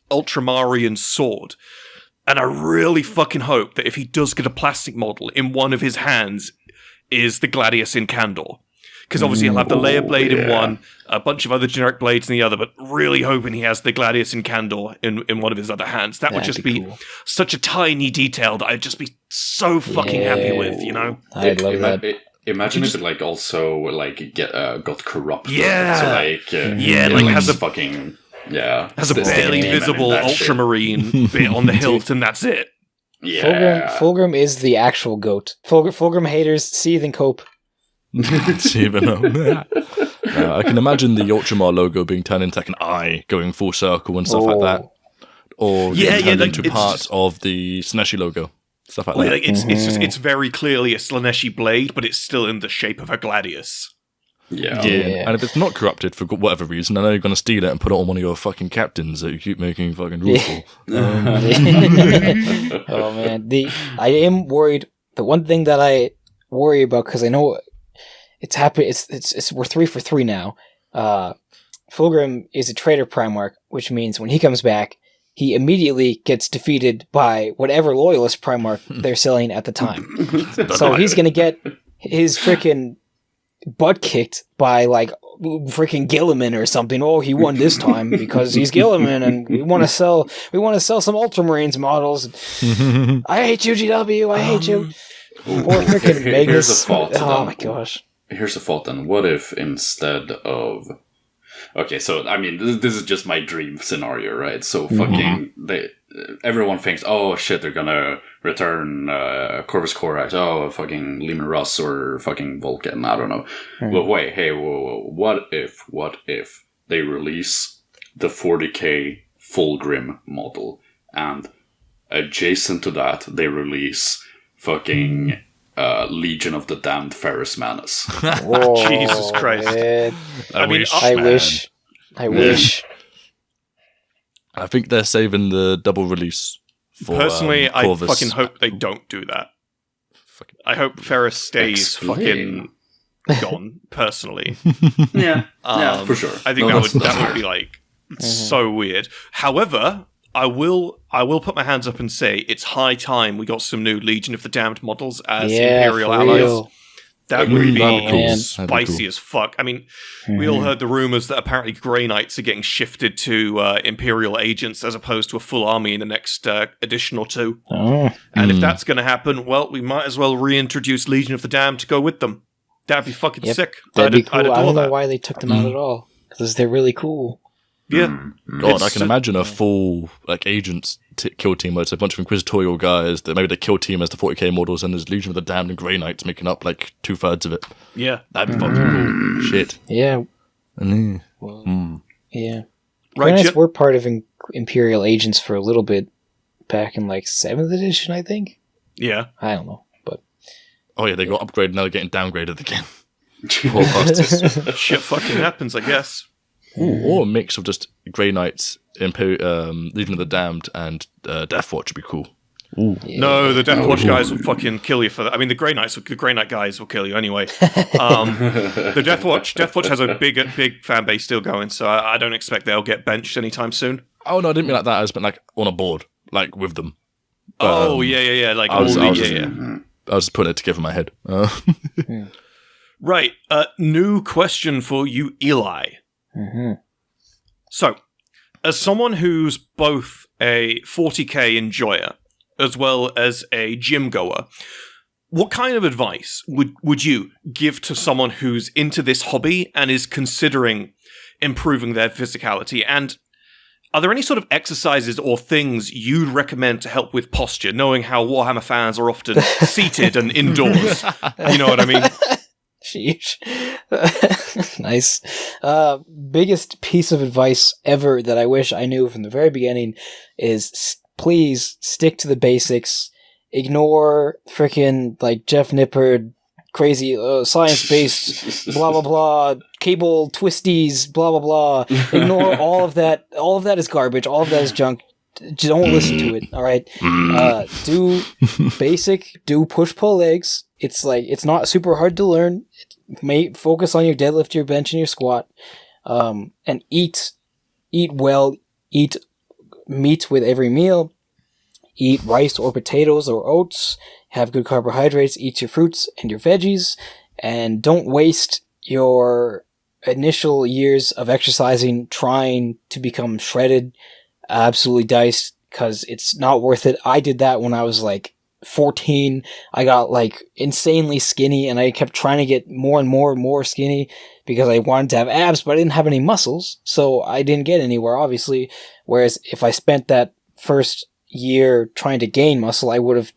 Ultramarian sword. And I really fucking hope that if he does get a plastic model, in one of his hands is the Gladius in Candor. Because obviously he'll have the layer blade in one, a bunch of other generic blades in the other, but really hoping he has the Gladius in Candor in one of his other hands. That'd would just be cool. Such a tiny detail that I'd just be so fucking happy with, you know? I'd love that. Imagine if it also got corrupted. Yeah. So has a fucking has a barely visible ultramarine bit on the hilt, and that's it. Yeah. Fulgrim is the actual goat. Fulgrim haters seethe and cope. I can imagine the Ultramar logo being turned into like an eye going full circle and stuff like that, or turned into part of the Slaneshi logo, stuff like that. It's very clearly a Slaneshi blade, but it's still in the shape of a Gladius. Yeah. And if it's not corrupted for whatever reason, I know you're going to steal it and put it on one of your fucking captains that you keep making fucking rules for. Oh man, I am worried. The one thing that I worry about, because I know it's happened. It's we're 3 for 3 now. Fulgrim is a traitor Primarch, which means when he comes back, he immediately gets defeated by whatever loyalist Primarch they're selling at the time. So he's gonna get his freaking butt kicked by like freaking Gilliman or something. Oh, he won this time because he's Gilliman, and we want to sell some Ultramarines models. I hate you, GW. I hate you. Poor freaking Magnus. Here's a thought. Oh my gosh. Here's a thought then. What if instead of... Okay, so, I mean, this is just my dream scenario, right? So fucking... Everyone thinks, oh shit, they're gonna return Corvus Corax, fucking Leman Russ or fucking Vulcan, I don't know. But wait, hey, what if they release the 40k Fulgrim model, and adjacent to that, they release fucking... Legion of the Damned Ferrus Manus. Whoa, Jesus Christ. Man. I wish. I wish. I think they're saving the double release for personally, I Corvus. fucking hope they don't do that. I hope Ferrus stays fucking gone, personally. Yeah, for sure. I think that would be like So weird. However, I will put my hands up and say it's high time we got some new Legion of the Damned models as Imperial allies. Real. That would be cool. spicy as fuck. I mean, we all heard the rumors that apparently Grey Knights are getting shifted to Imperial agents as opposed to a full army in the next edition or two. And if that's going to happen, well, we might as well reintroduce Legion of the Damned to go with them. That'd be fucking sick. That'd be cool. I don't know why they took them out at all, because they're really cool. Yeah. God, I can imagine a full agents kill team where it's a bunch of inquisitorial guys that maybe the kill team has the 40k models and there's Legion of the Damned and Grey Knights making up 2/3 of it. Yeah. That'd be fucking cool. Shit. Yeah. Well, yeah. Right, Grey Knights were part of Imperial agents for a little bit back in 7th edition, I think. Yeah. I don't know, but... Oh yeah, they got upgraded, now they're getting downgraded again. Poor bastards. Shit fucking happens, I guess. Or a mix of just Grey Knights, Legion of the Damned, and Deathwatch would be cool. Yeah. No, the Deathwatch guys will fucking kill you for that. I mean, the Grey Knight guys will kill you anyway. The Deathwatch has a big fan base still going, so I don't expect they'll get benched anytime soon. Oh no, I didn't mean like that. I just meant on a board, with them. Yeah. I was just putting it together in my head. Right. New question for you, Eli. So, as someone who's both a 40k enjoyer as well as a gym goer, what kind of advice would you give to someone who's into this hobby and is considering improving their physicality? And are there any sort of exercises or things you'd recommend to help with posture, knowing how Warhammer fans are often seated and indoors? You know what I mean? Sheesh. Nice. Biggest piece of advice ever that I wish I knew from the very beginning is please stick to the basics. Ignore freaking Jeff Nippard, crazy science-based blah blah blah, cable twisties, blah blah blah. Ignore all of that. All of that is garbage. All of that is junk. Don't listen to it. All right. Do basic. Do push-pull legs. It's not super hard to learn. Focus on your deadlift, your bench, and your squat. And eat well. Eat meat with every meal. Eat rice or potatoes or oats. Have good carbohydrates. Eat your fruits and your veggies. And don't waste your initial years of exercising trying to become shredded, absolutely diced, because it's not worth it. I did that when I was 14. I got insanely skinny, and I kept trying to get more and more skinny because I wanted to have abs, but I didn't have any muscles, so I didn't get anywhere, obviously. Whereas if I spent that first year trying to gain muscle, I would have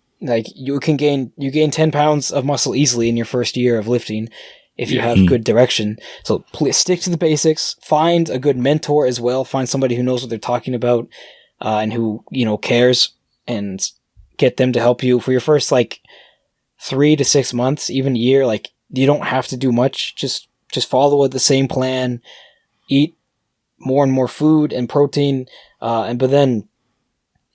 you gain 10 pounds of muscle easily in your first year of lifting if you have good direction. So please stick to the basics. Find a good mentor as well. Find somebody who knows what they're talking about and who cares, and get them to help you for your first 3 to 6 months, even a year. You don't have to do much. Just follow the same plan. Eat more and more food and protein. But then,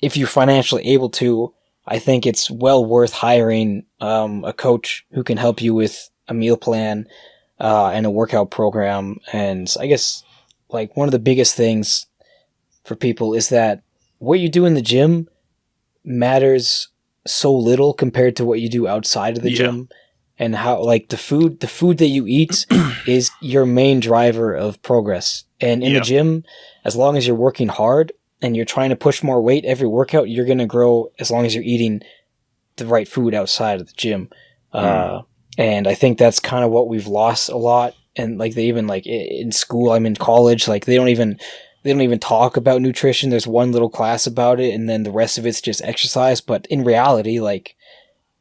if you're financially able to, I think it's well worth hiring a coach who can help you with a meal plan and a workout program. And I guess one of the biggest things for people is that what you do in the gym matters so little compared to what you do outside of the gym, and how the food that you eat is your main driver of progress. And in the gym, as long as you're working hard and you're trying to push more weight every workout, you're going to grow as long as you're eating the right food outside of the gym. And I think that's kind of what we've lost a lot. And they even in school, I'm in college, they don't even talk about nutrition. There's one little class about it, and then the rest of it's just exercise. But in reality,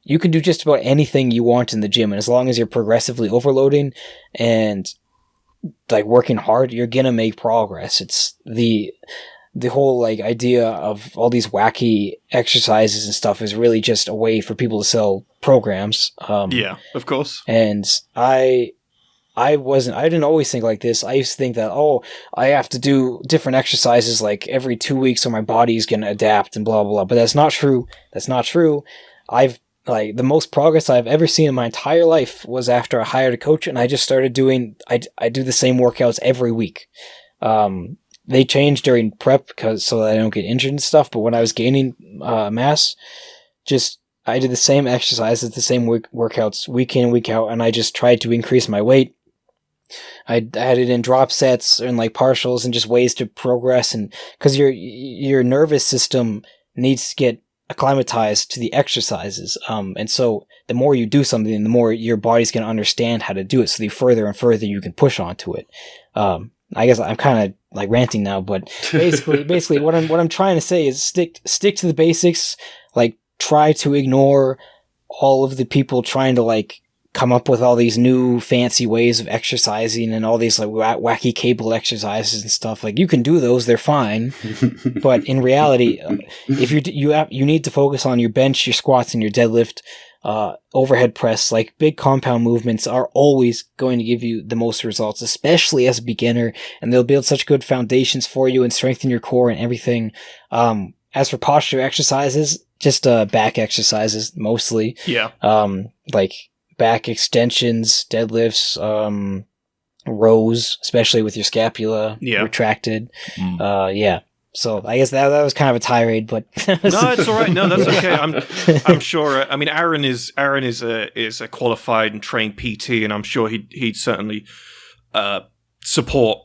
you can do just about anything you want in the gym, and as long as you're progressively overloading and working hard, you're gonna make progress. It's the whole idea of all these wacky exercises and stuff is really just a way for people to sell programs. Yeah, of course. And I didn't always think like this. I used to think that, I have to do different exercises every 2 weeks or my body's going to adapt and blah, blah, blah. But that's not true. The most progress I've ever seen in my entire life was after I hired a coach, and I just started I do the same workouts every week. they change during prep so that I don't get injured and stuff. But when I was gaining mass, I did the same exercises, the same workouts week in and week out, and I just tried to increase my weight. I had it in drop sets and like partials and just ways to progress, and because your nervous system needs to get acclimatized to the exercises, and so the more you do something, the more your body's going to understand how to do it. So the further and further you can push onto it. I guess I'm kind of like ranting now, but basically what I'm trying to say is stick to the basics. Like, try to ignore all of the people trying to like come up with all these new fancy ways of exercising and all these like wacky cable exercises and stuff. Like, you can do those, they're fine. But in reality, if you need to focus on your bench, your squats, and your deadlift, overhead press. Like, big compound movements are always going to give you the most results, especially as a beginner, and they'll build such good foundations for you and strengthen your core and everything. As for posture exercises, just back exercises mostly. Yeah. Like back extensions, deadlifts, rows, especially with your scapula retracted. Yeah. So I guess that was kind of a tirade, but no, it's all right. No, that's okay. I'm sure. I mean, Aaron is a qualified and trained PT, and I'm sure he'd certainly support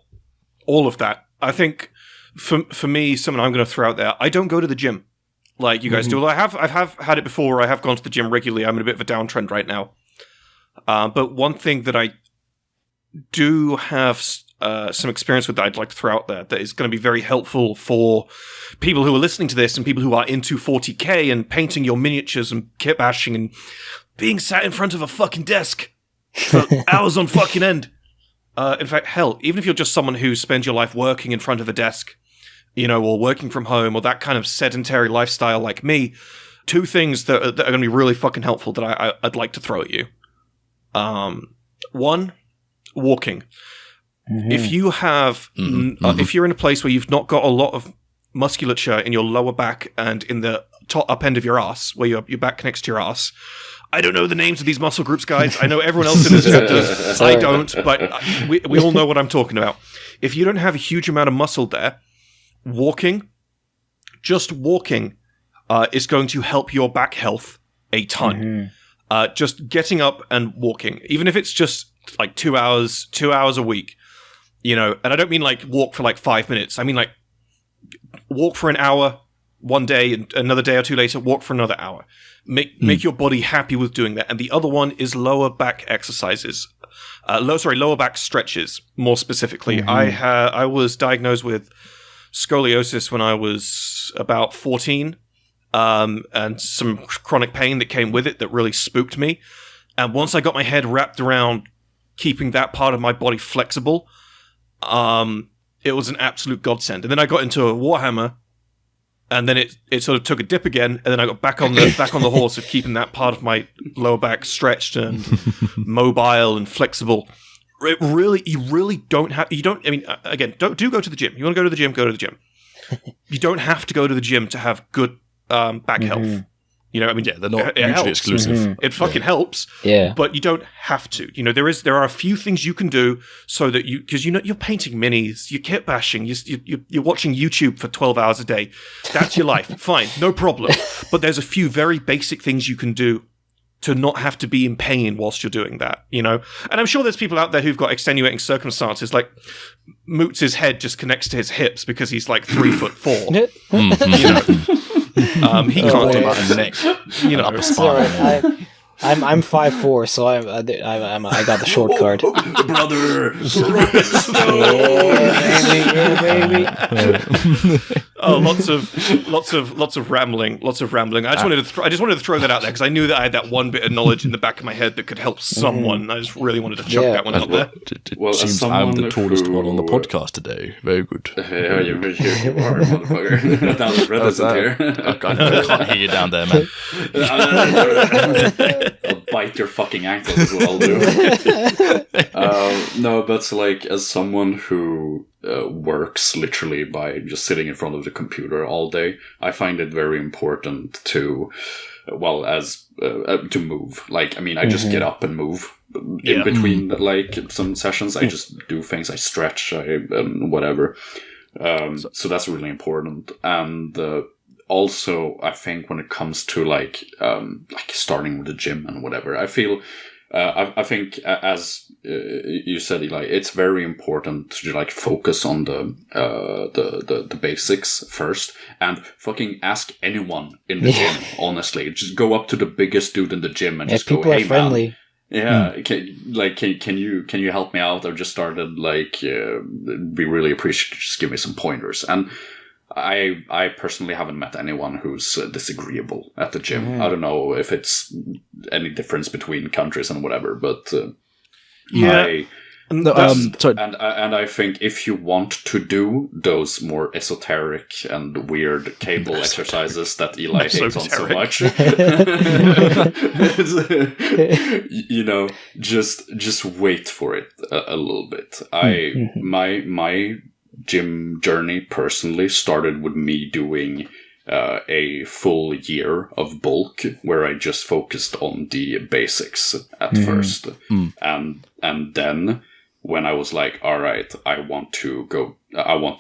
all of that. I think for me, something I'm going to throw out there. I don't go to the gym like you guys do. I've had it before. Where I have gone to the gym regularly. I'm in a bit of a downtrend right now. But one thing that I do have some experience with that I'd like to throw out there that is going to be very helpful for people who are listening to this and people who are into 40k and painting your miniatures and kit bashing and being sat in front of a fucking desk for hours on fucking end. In fact, hell, even if you're just someone who spends your life working in front of a desk, you know, or working from home or that kind of sedentary lifestyle like me, two things that are going to be really fucking helpful that I'd like to throw at you. One, walking. If you have, if you're in a place where you've not got a lot of musculature in your lower back and in the up end of your ass, where your back connects to your ass, I don't know the names of these muscle groups, guys. I know everyone else in this chat does. I don't, but we all know what I'm talking about. If you don't have a huge amount of muscle there, just walking is going to help your back health a ton. Just getting up and walking, even if it's just like 2 hours a week. You know, and I don't mean like walk for like 5 minutes. I mean like walk for an hour one day and another day or two later, walk for another hour. Make your body happy with doing that. And the other one is lower back exercises. Lower back stretches, more specifically. I was diagnosed with scoliosis when I was about 14, and some chronic pain that came with it that really spooked me. And once I got my head wrapped around keeping that part of my body flexible, it was an absolute godsend. And then I got into a Warhammer, and then it sort of took a dip again, and then I got back on the horse of keeping that part of my lower back stretched and mobile and flexible. You really don't have. You don't. I mean, again, do go to the gym. You want to go to the gym? Go to the gym. You don't have to go to the gym to have good back health. You know, I mean, they're not mutually exclusive. It fucking helps. Yeah. But you don't have to. You know, there are a few things you can do so that because you're painting minis, you're kit bashing, you're watching YouTube for 12 hours a day. That's your life. Fine, no problem. But there's a few very basic things you can do to not have to be in pain whilst you're doing that, you know? And I'm sure there's people out there who've got extenuating circumstances, like Mootz's head just connects to his hips because he's like 3'4". You know? He can't do about his neck. You know, Sorry, I'm 5'4", so I got the short card. Brother, baby. Oh, lots of rambling. I just wanted to throw that out there because I knew that I had that one bit of knowledge in the back of my head that could help someone. I just really wanted to chuck that one out there. It seems I'm the tallest one on the podcast today. Very good. Yeah, you are, motherfucker. Down the Red isn't here. I can't hear you down there, man. I'll bite your fucking ankles is what I'll do. No, but like, as someone who works literally by just sitting in front of the computer all day, I find it very important to, to move. Like, I mean, I just get up and move in between like some sessions. I just do things. I stretch, whatever. So that's really important. And also, I think when it comes to like starting with the gym and whatever, I feel, I think as you said, Eli, it's very important to like focus on the basics first, and fucking ask anyone in the gym. Honestly, just go up to the biggest dude in the gym and just people go, "Hey, are friendly. man. Yeah, can you help me out? I've just started, like, be really appreciative. Just give me some pointers." And I personally haven't met anyone who's disagreeable at the gym. I don't know if it's any difference between countries and whatever, but and I think if you want to do those more esoteric and weird cable exercises that Eli hates on so much, you know, just wait for it a little bit. My gym journey personally started with me doing a full year of bulk, where I just focused on the basics at first, and then when I was like, all right, I want to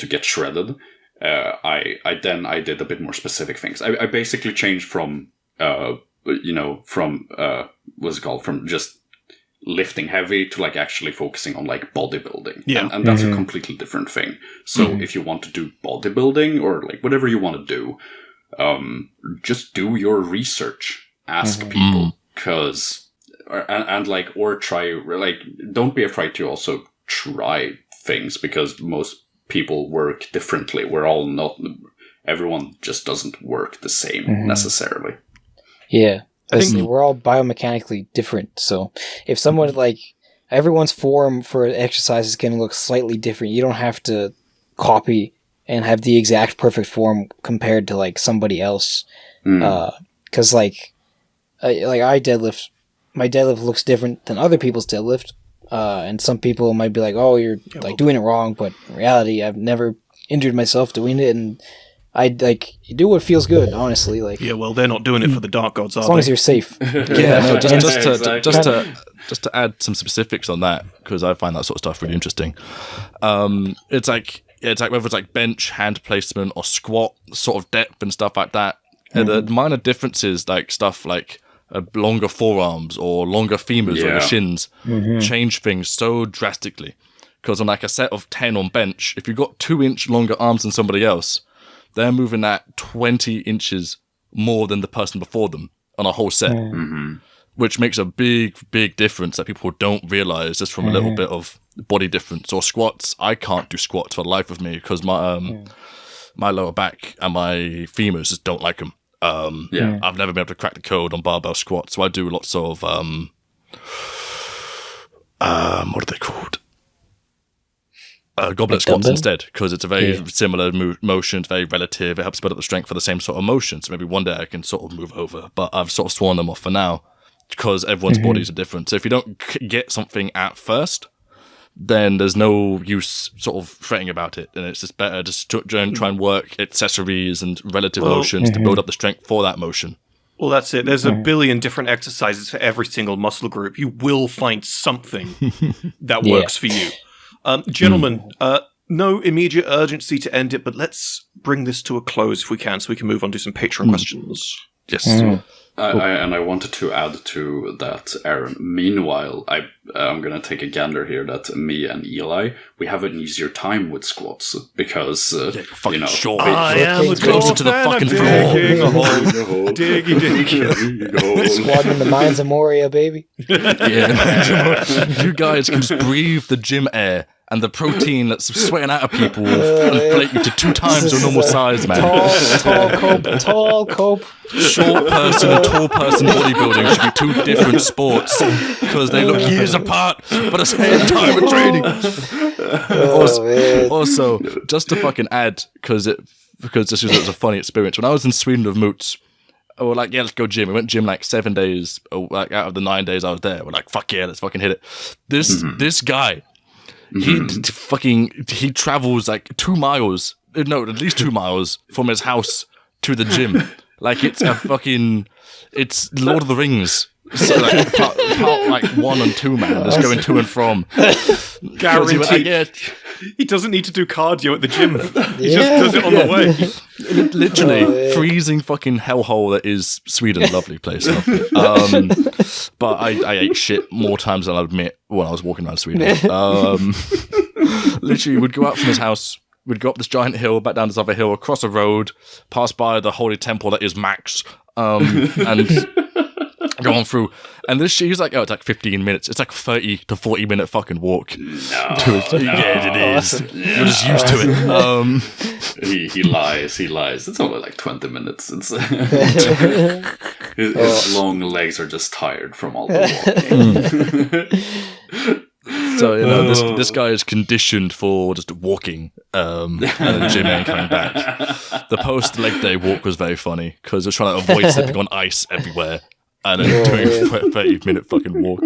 get shredded, I did a bit more specific things. I basically changed from from just lifting heavy to like actually focusing on like bodybuilding. Yeah. And that's a completely different thing. So if you want to do bodybuilding or like whatever you want to do, just do your research, ask people, don't be afraid to also try things, because most people work differently. Everyone just doesn't work the same necessarily. Yeah. We're all biomechanically different. So if someone everyone's form for exercise is going to look slightly different, you don't have to copy and have the exact perfect form compared to like somebody else. Cause I deadlift, my deadlift looks different than other people's deadlift. And some people might be like, oh, you're doing it wrong. But in reality, I've never injured myself doing it. And I you do what feels good, honestly. Well, they're not doing it for the Dark Gods, are they? As long as you're safe. Just to add some specifics on that, because I find that sort of stuff really interesting. It's like whether it's like bench, hand placement, or squat sort of depth and stuff like that. The minor differences, like stuff like longer forearms or longer femurs or your shins, change things so drastically. Because on like a set of 10 on bench, if you've got 2-inch longer arms than somebody else, they're moving at 20 inches more than the person before them on a whole set, which makes a big, big difference that people don't realize just from a little bit of body difference. Or squats, I can't do squats for the life of me because my lower back and my femurs just don't like them. I've never been able to crack the code on barbell squats, so I do lots of what are they called? Goblet squats instead, because it's a very similar motion. It's very relative. It helps build up the strength for the same sort of motion. So maybe one day I can sort of move over, but I've sort of sworn them off for now because everyone's bodies are different. So if you don't get something at first, then there's no use sort of fretting about it, and it's just better just to try and work accessories and relative motions to build up the strength for that motion. Well, that's it. There's a billion different exercises for every single muscle group. You will find something that works for you. Gentlemen, no immediate urgency to end it, but let's bring this to a close if we can, so we can move on to some Patron questions. Yes. I wanted to add to that, Aaron. Meanwhile, I'm going to take a gander here that me and Eli, we have an easier time with squats because, short. I am closer to the fucking floor. Diggy. Squatting in the mines of Moria, baby. You guys can just breathe the gym air, and the protein that's sweating out of people will inflate you to 2 times your normal size, man. Tall cope. Short person and tall person bodybuilding should be 2 different sports because they look years apart, but at the same time of training. Also, just to fucking add, because this was a funny experience. When I was in Sweden with Moots, we were like, yeah, let's go gym. We went gym like 7 days, like out of the 9 days I was there. We're like, fuck yeah, let's fucking hit it. This guy, he travels like 2 miles, no, at least 2 miles from his house to the gym. Like it's Lord of the Rings. So like part like 1 and 2, man, just going to and from. Guaranteed. He doesn't need to do cardio at the gym. He just does it on the way. Literally, freezing fucking hellhole that is Sweden. Lovely place. Lovely. But I ate shit more times than I'll admit when I was walking around Sweden. Literally, we'd go out from his house, we'd go up this giant hill, back down this other hill, across a road, pass by the holy temple that is Max, and go on through. And this shit, he's like, it's like 15 minutes. It's like 30 to 40 minute fucking walk. No. Yeah, it is. Awesome. You're just used to it. He lies. It's only like 20 minutes. It's his long legs are just tired from all the walking. So, this guy is conditioned for just walking and then gym and coming back. The post-leg day walk was very funny because it was trying to avoid slipping on ice everywhere and then doing a 30-minute fucking walk.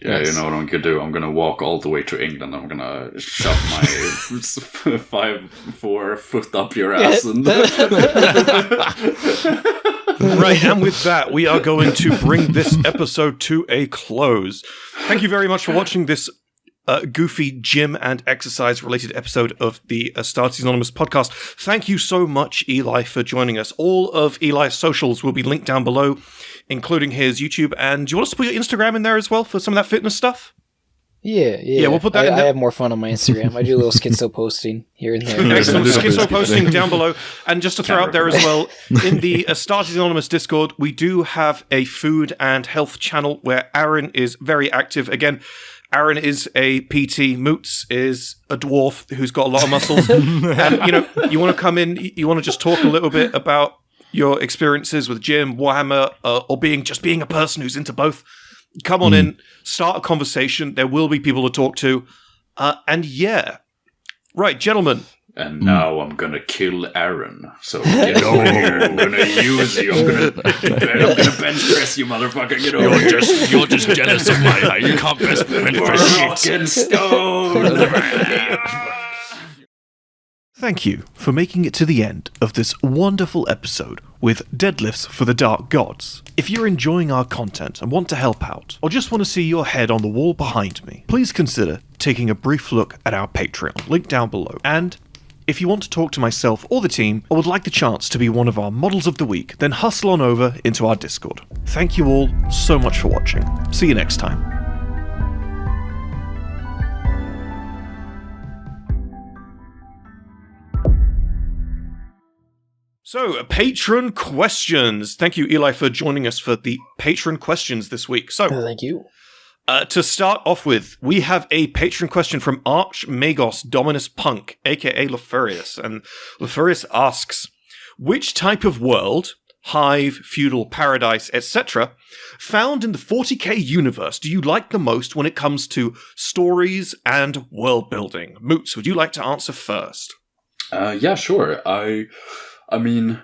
Yeah, you know what I'm going to do? I'm going to walk all the way to England. I'm going to shove my 5'4" foot up your ass. And Right, and with that, we are going to bring this episode to a close. Thank you very much for watching this goofy gym and exercise-related episode of the Astartes Anonymous podcast. Thank you so much, Eli, for joining us. All of Eli's socials will be linked down below, including his YouTube. And do you want us to put your Instagram in there as well for some of that fitness stuff? Yeah, we'll put that in I there. have more fun on my Instagram. I do a little schizo posting here and there. Excellent. Schizo posting down below. And just to throw out there as well, in the Astartes Anonymous Discord, we do have a food and health channel where Aaron is very active. Again, Aaron is a PT. Moots is a dwarf who's got a lot of muscles. And, you want to come in, you want to just talk a little bit about your experiences with gym, Warhammer, or being a person who's into both. Come on in, start a conversation. There will be people to talk to. And yeah. Right, gentlemen. And now I'm going to kill Aaron. So get over here. I'm going to use you. I'm going to bench press you, motherfucker. Get over here. You're just jealous of my height. You can't bench press shit. Fucking stone. Thank you for making it to the end of this wonderful episode with Deadlifts for the Dark Gods. If you're enjoying our content and want to help out, or just want to see your head on the wall behind me, please consider taking a brief look at our Patreon, link down below. And if you want to talk to myself or the team, or would like the chance to be one of our models of the week, then hustle on over into our Discord. Thank you all so much for watching. See you next time. So, Patron Questions. Thank you, Eli, for joining us for the Patron Questions this week. So, Thank you. To start off with, we have a Patron question from Archmagos Dominus Punk, aka Lefurius. And Lefurius asks, which type of world, hive, feudal, paradise, etc., found in the 40k universe do you like the most when it comes to stories and world building? Moots, would you like to answer first? Yeah, sure. I mean,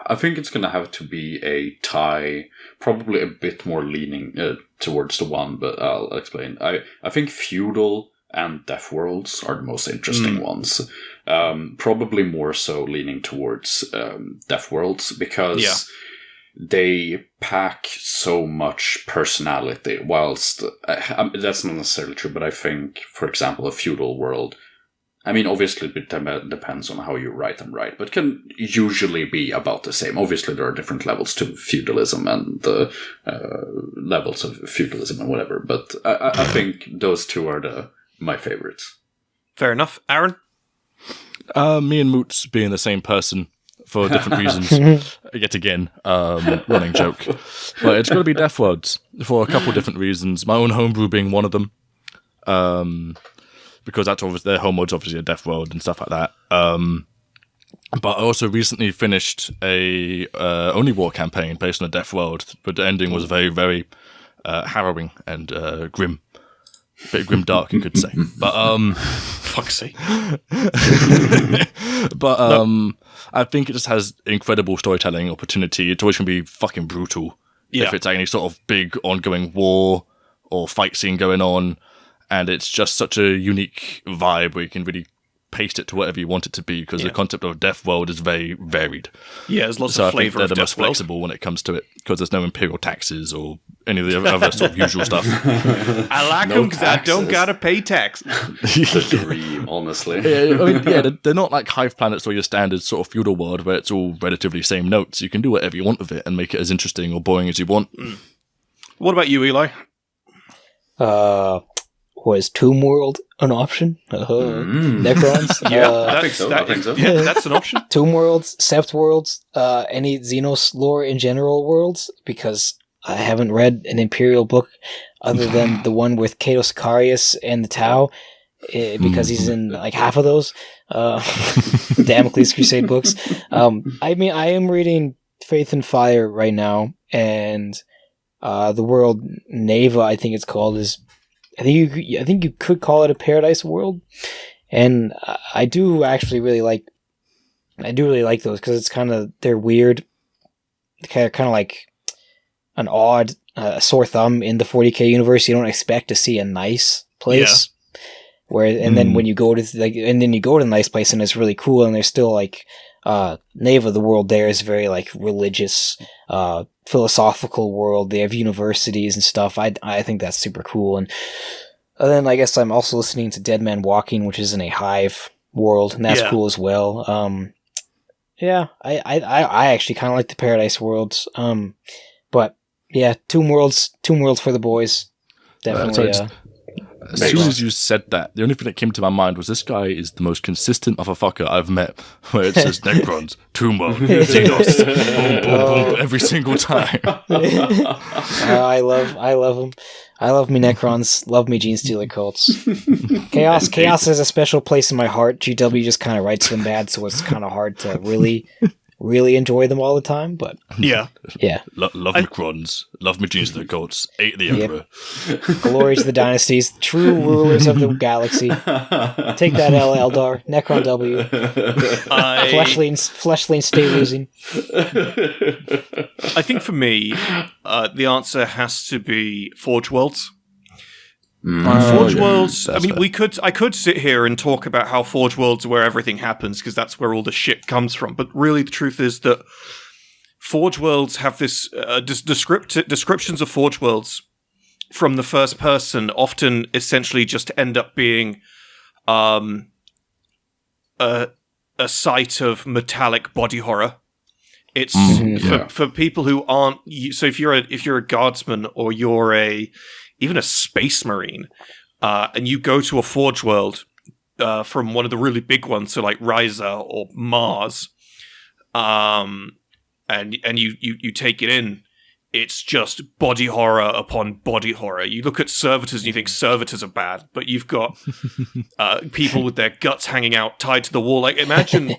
I think it's going to have to be a tie, probably a bit more leaning towards the one, but I'll explain. I think feudal and death worlds are the most interesting ones. Probably more so leaning towards death worlds because they pack so much personality, whilst that's not necessarily true, but I think, for example, a feudal world, I mean, obviously it depends on how you write them, right? But can usually be about the same. Obviously, there are different levels to feudalism and levels of feudalism and whatever. But I think those two are my favorites. Fair enough. Aaron? Me and Moots being the same person for different reasons. Yet again, running joke. But it's got to be Death Worlds for a couple different reasons. My own homebrew being one of them. Because that's obviously their home mode's obviously a Death World and stuff like that. But I also recently finished a Only War campaign based on a Death World, but the ending was very, very harrowing and grim. A bit grim dark, you could say. But Fuck's sake. But I think it just has incredible storytelling opportunity. It's always going to be fucking brutal. Yeah. If it's any sort of big ongoing war or fight scene going on. And it's just such a unique vibe where you can really paste it to whatever you want it to be, because the concept of a death world is very varied. Yeah, there's lots So of I think flavor they're of the most Death World. flexible when it comes to it, because there's no imperial taxes or any of the other sort of usual stuff. I like them because I don't gotta pay tax. The dream, honestly. They're not like hive planets or your standard sort of feudal world where it's all relatively same notes. You can do whatever you want with it and make it as interesting or boring as you want. What about you, Eli? Was Tomb World an option? Necrons? I think so. Yeah, that's an option. Tomb Worlds, Sept Worlds, any Xenos lore in general worlds, because I haven't read an Imperial book other than the one with Cato Sicarius and the Tau, because he's in like half of those Damocles Crusade books. I mean, I am reading Faith and Fire right now, and the world Neva, I think it's called, is I think you could call it a paradise world, and I do actually really like those because it's they're weird, kind of like an odd sore thumb in the 40K universe. You don't expect to see a nice place, then when you go to the nice place and it's really cool, and there's still like Neva, the world there is very like religious, philosophical world. They have universities and stuff. I think that's super cool. And then I guess I'm also listening to Dead Man Walking, which is in a hive world, and that's cool as well. I actually kind of like the Paradise worlds. But yeah, Tomb Worlds for the boys. Definitely. As soon as you said that, the only thing that came to my mind was this guy is the most consistent motherfucker I've met, where it says Necrons, Tomb World, Xenos, boom, boom, boom, every single time. I love them. I love me Necrons, love me Gene Stealer cults. Chaos has a special place in my heart. GW just kind of writes them bad, so it's kind of hard to really enjoy them all the time, but yeah. Love Necrons, love me Gene Stealer cults, ate the Emperor. Glories of the dynasties, true rulers of the galaxy. Take that, Eldar. Necron W. Fleshlings stay losing. I think for me, the answer has to be Forge Worlds. Forge Worlds. I mean, I could sit here and talk about how Forge Worlds are where everything happens because that's where all the shit comes from. But really, the truth is that Forge Worlds have this descriptions of Forge Worlds from the first person often essentially just end up being a site of metallic body horror. It's for people who aren't. So if you're a guardsman or you're even a space marine, and you go to a Forge World from one of the really big ones, so like Ryza or Mars, and you take it in, it's just body horror upon body horror. You look at servitors and you think servitors are bad, but you've got people with their guts hanging out, tied to the wall. Like imagine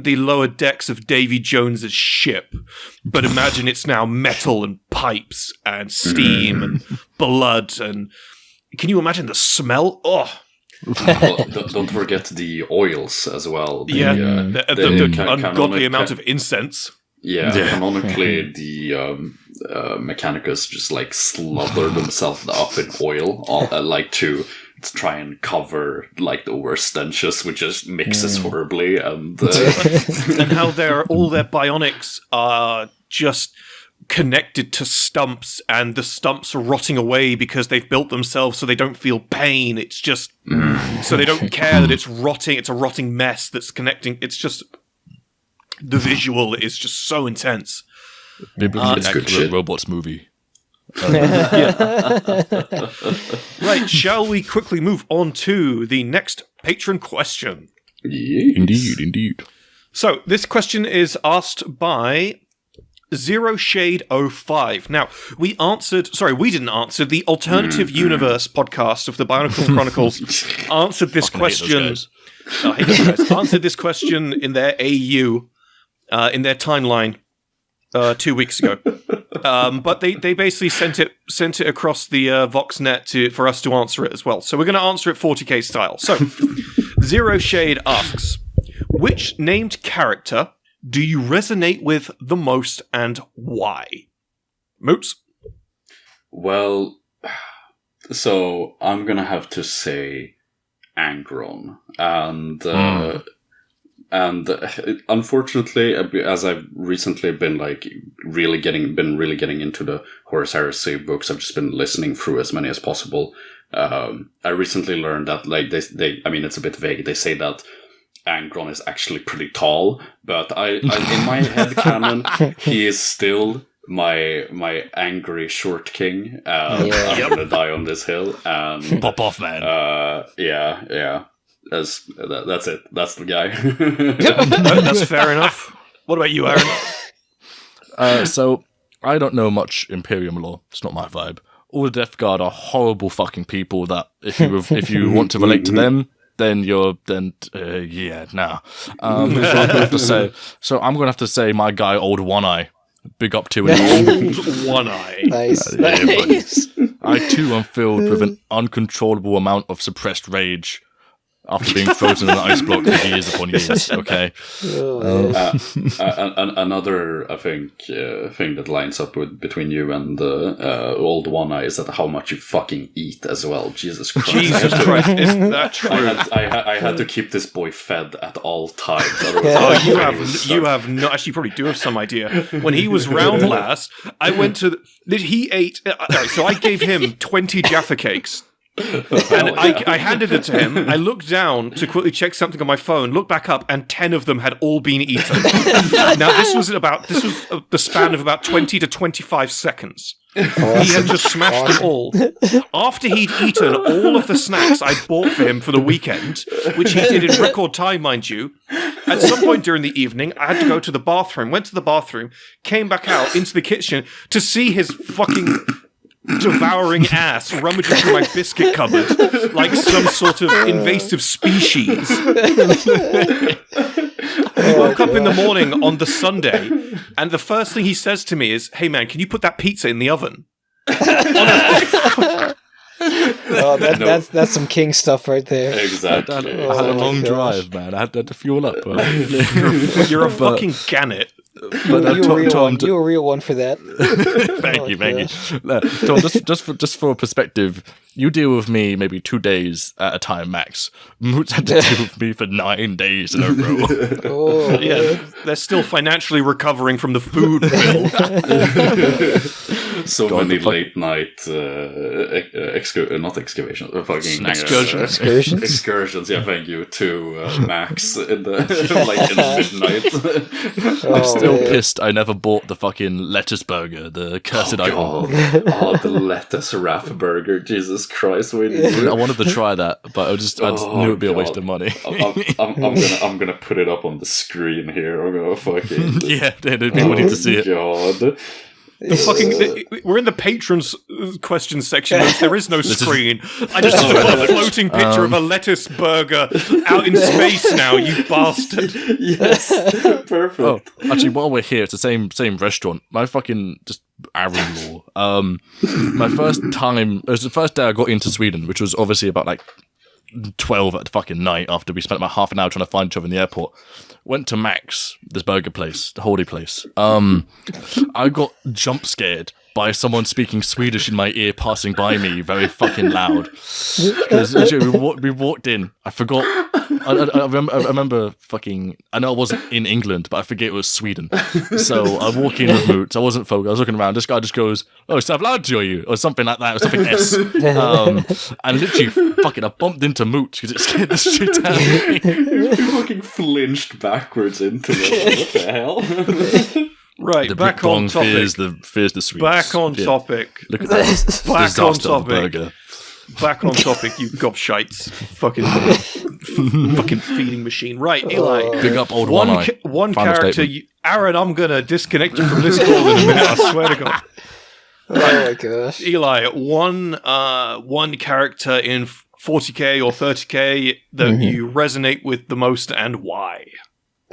the lower decks of Davy Jones's ship, but imagine it's now metal and pipes and steam and blood. And can you imagine the smell? Oh. Don't forget the oils as well. The ungodly amount of incense. Canonically, the Mechanicus just like slaughter themselves up in oil, to try and cover like the worst stenches, which just mixes horribly, and how all their bionics are just connected to stumps, and the stumps are rotting away because they've built themselves so they don't feel pain. It's just so they don't care that it's rotting. It's a rotting mess that's connecting. It's just. The visual is just so intense. Maybe an accurate robots movie. Right, shall we quickly move on to the next patron question? Yes. Indeed. So, this question is asked by Zero Shade 05. Now, we didn't answer. The Alternative Universe podcast of the Bionicle Chronicles answered this question. Answered this question in their AU. In their timeline 2 weeks ago, but they basically sent it across the VoxNet for us to answer it as well. So we're going to answer it 40k style. So Zero Shade asks, which named character do you resonate with the most and why? Moots? Well, so I'm gonna have to say Angron, and unfortunately, as I've recently been like really getting into the Horus Heresy books, I've just been listening through as many as possible. I recently learned that like they I mean, it's a bit vague. They say that Angron is actually pretty tall, but I in my head canon, he is still my angry short king. I'm gonna die on this hill. And pop off, man. Yeah. That's it. That's the guy. That's fair enough. What about you, Aaron? So I don't know much Imperium lore. It's not my vibe. All the Death Guard are horrible fucking people. That if you want to relate to them, then So I'm gonna have to say. So I'm gonna have to say my guy, Old One Eye. Big up to it. Old One Eye. Nice. I too am filled with an uncontrollable amount of suppressed rage after being frozen in an ice block for years upon years. Okay. Another, I think, thing that lines up between you and the Old One Eye is that how much you fucking eat as well. Jesus Christ! Jesus Christ! Isn't that true? I had to keep this boy fed at all times. You have no. Actually, you probably do have some idea. When he was round last, I went to. He ate. So I gave him 20 Jaffa cakes. And I handed it to him. I looked down to quickly check something on my phone, looked back up, and 10 of them had all been eaten. Now, this was the span of about 20 to 25 seconds. He had just smashed them all. After he'd eaten all of the snacks I bought for him for the weekend, which he did in record time, mind you, at some point during the evening, I had to go to the bathroom, went to the bathroom, came back out into the kitchen to see his fucking devouring ass rummaging through my biscuit cupboard like some sort of invasive species. He woke up in the morning on the Sunday, and the first thing he says to me is, "Hey man, can you put that pizza in the oven?" That's some king stuff right there. Exactly. I had a long drive, man. I had to fuel up. You're a fucking gannet. But you're a real one for that. Thank you. Tom, just for perspective, you deal with me maybe 2 days at a time max. Moots had to deal with me for 9 days in a row. Yeah, they're still financially recovering from the food bill. Many late night excursions. Yeah, thank you to Max in the midnight. I'm still pissed I never bought the fucking lettuce burger, the cursed icon. The lettuce wrap burger. Jesus Christ! I wanted to try that, but I just knew it'd be a waste of money. I'm gonna put it up on the screen here. I'm gonna fucking it'd be wanting to see it. God. We're in the patrons questions section. There is no screen. I just put a floating picture of a lettuce burger out in space now, you bastard. Yes, perfect. Oh, actually, while we're here, it's the same restaurant. My fucking just Aaron law. My first time, it was the first day I got into Sweden, which was obviously about like 12 at the fucking night after we spent about half an hour trying to find each other in the airport. Went to Max, this burger place, the holy place. I got jump scared by someone speaking Swedish in my ear passing by me very fucking loud. Because we walked in, I forgot. I remember fucking. I know I wasn't in England, but I forget it was Sweden. So I walk in with Moots. I wasn't focused. I was looking around. This guy just goes, "Oh, Savlad, are you?" or something like that, or something S. And literally, fucking, I bumped into Moots because it scared the shit out of me. You fucking flinched backwards into it. What the hell? Right, the back on topic. Fears the Swedes. Back on topic. Look at that. Back on Disaster of the topic. burger. Back on topic, you gobshites. Fucking feeding machine. Right, Eli. Big up Old One Eye. One Final character. statement. Aaron, I'm going to disconnect you from this call in a minute, I swear to God. Oh my gosh. Eli, one character in 40k or 30k that you resonate with the most and why?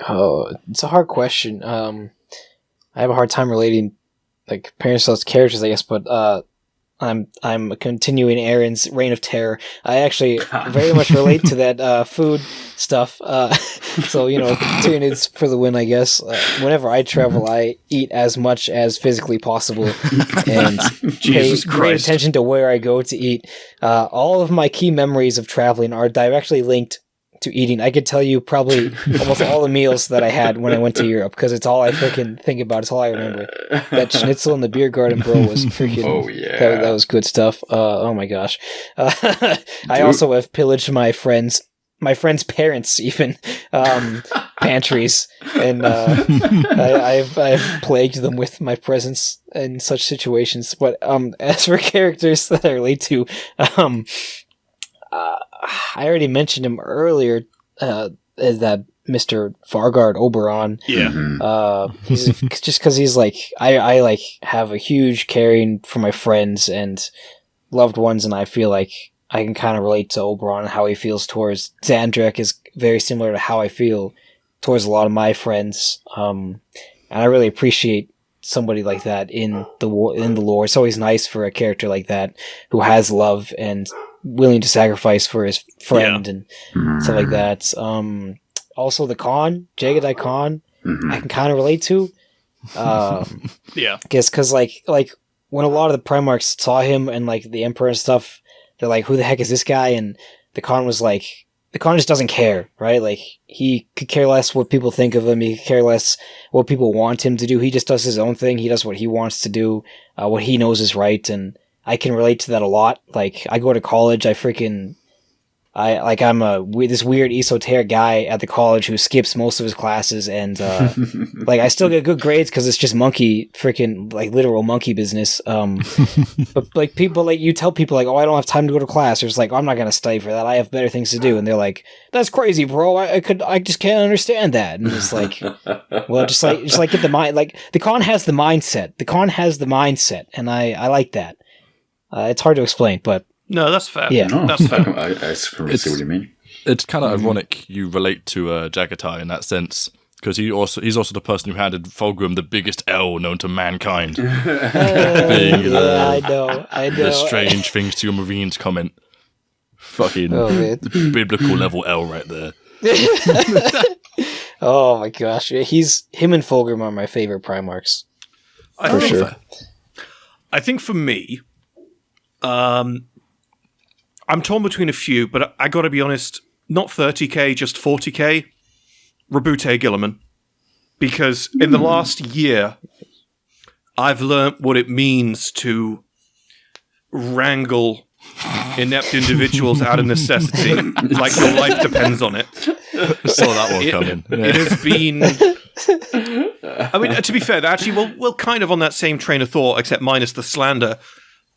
Oh, it's a hard question. I have a hard time relating, like, comparing ourselves to characters, I guess, but I'm continuing Aaron's reign of terror. I actually very much relate to that food stuff. So doing it for the win, I guess. Whenever I travel, I eat as much as physically possible and pay great attention to where I go to eat. All of my key memories of traveling are directly linked to eating. I could tell you probably almost all the meals that I had when I went to Europe because it's all I freaking think about. It's all I remember. That schnitzel in the beer garden, bro, was freaking. Oh yeah, that was good stuff. Oh my gosh. I also have pillaged my friends' parents, even pantries, and I've plagued them with my presence in such situations. But as for characters that I relate to, I already mentioned him earlier, as that Mr. Fargard Oberon. Yeah. He's just because he's like, I like have a huge caring for my friends and loved ones, and I feel like I can kind of relate to Oberon and how he feels towards Xandrek is very similar to how I feel towards a lot of my friends. And I really appreciate somebody like that in the lore. It's always nice for a character like that who has love and willing to sacrifice for his friend and stuff like that. Also the Khan, Jagadai Khan, I can kind of relate to. Yeah. I guess because like when a lot of the Primarchs saw him and like the Emperor and stuff, they're like, who the heck is this guy? And the Khan was like, the Khan just doesn't care, right? Like, he could care less what people think of him. He could care less what people want him to do. He just does his own thing. He does what he wants to do, what he knows is right. And I can relate to that a lot. Like, I go to college, I'm this weird esoteric guy at the college who skips most of his classes, and like I still get good grades because it's just literal monkey business. But like people, like you tell people like, oh, I don't have time to go to class, or it's like, oh, I'm not gonna study for that. I have better things to do, and they're like, that's crazy, bro. I just can't understand that. And it's like, well, just like get the mind. Like the Khan has the mindset. The Khan has the mindset, and I like that. It's hard to explain, but. No, that's fair. Yeah, no, that's fair. I see what you mean. It's kind of ironic you relate to Jagatai in that sense, because he's also the person who handed Fulgrim the biggest L known to mankind. Being I know. The strange things to your Marines comment. Fucking biblical level L right there. Oh my gosh. Yeah, him and Fulgrim are my favorite Primarchs. For sure. I think for me, I'm torn between a few, but I gotta be honest, not 30k, just 40k. Rabute Gilliman. Because in the last year, I've learnt what it means to wrangle inept individuals out of necessity, like your life depends on it. Saw that one coming. It has been... I mean, to be fair, actually, we're kind of on that same train of thought, except minus the slander.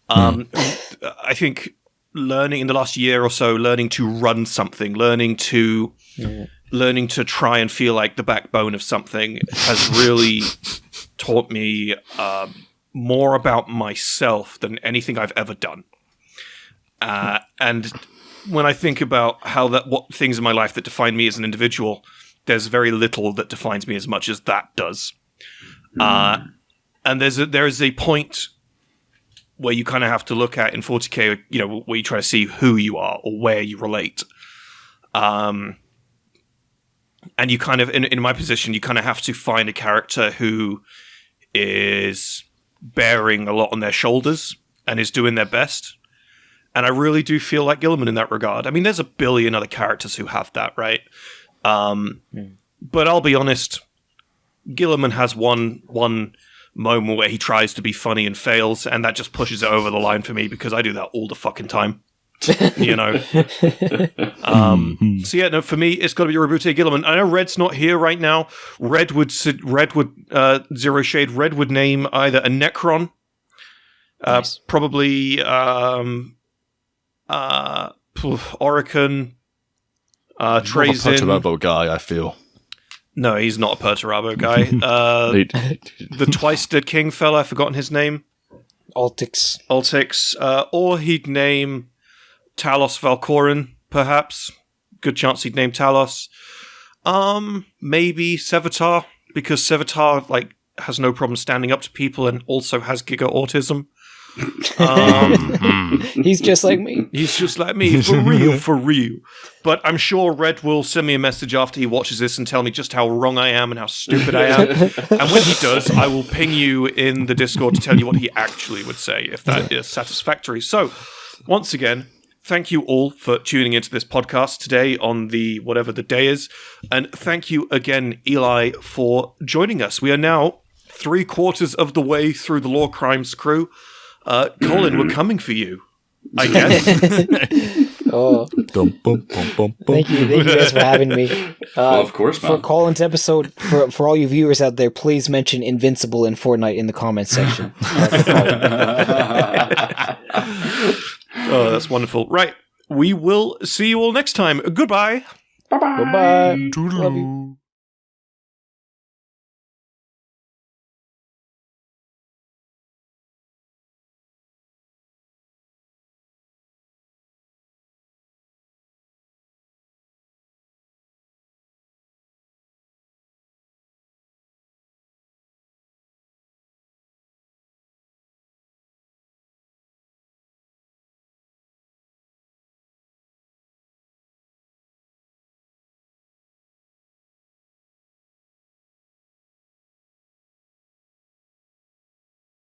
I think... learning in the last year or so, learning to run something, learning to try and feel like the backbone of something has really taught me more about myself than anything I've ever done. And when I think about what things in my life that define me as an individual, there's very little that defines me as much as that does. And there is a point where you kind of have to look at in 40k, where you try to see who you are or where you relate. And you kind of, in my position, you kind of have to find a character who is bearing a lot on their shoulders and is doing their best. And I really do feel like Gilliman in that regard. I mean, there's a billion other characters who have that, right? But I'll be honest, Gilliman has one moment where he tries to be funny and fails, and that just pushes it over the line for me because I do that all the fucking time. So yeah, no, for me, it's got to be Rabute Gilliman. I know Red's not here right now. Red would Zero Shade. Red would name either a Necron, nice. Probably Oricon, Trazyn. Perturabo guy, I feel. No, he's not a Perturabo guy. The twice dead king fella, I've forgotten his name. Altix. Or he'd name Talos Valkorin, perhaps. Good chance he'd name Talos. Maybe Sevatar, because Sevatar has no problem standing up to people and also has giga autism. He's just like me. He's just like me, for real, for real. But I'm sure Red will send me a message after he watches this and tell me just how wrong I am and how stupid I am. And when he does, I will ping you in the Discord to tell you what he actually would say, if that is satisfactory. So, once again, thank you all for tuning into this podcast today on the whatever the day is. And thank you again, Eli, for joining us. We are now 3/4 of the way through the Law Crimes crew. Colin, we're coming for you, I guess. Oh, thank you guys for having me. Well, of course, man. For Colin's episode, for all you viewers out there, please mention Invincible in Fortnite in the comments section. Oh, that's wonderful. Right, we will see you all next time. Goodbye. Bye-bye. Bye-bye. Toodaloo.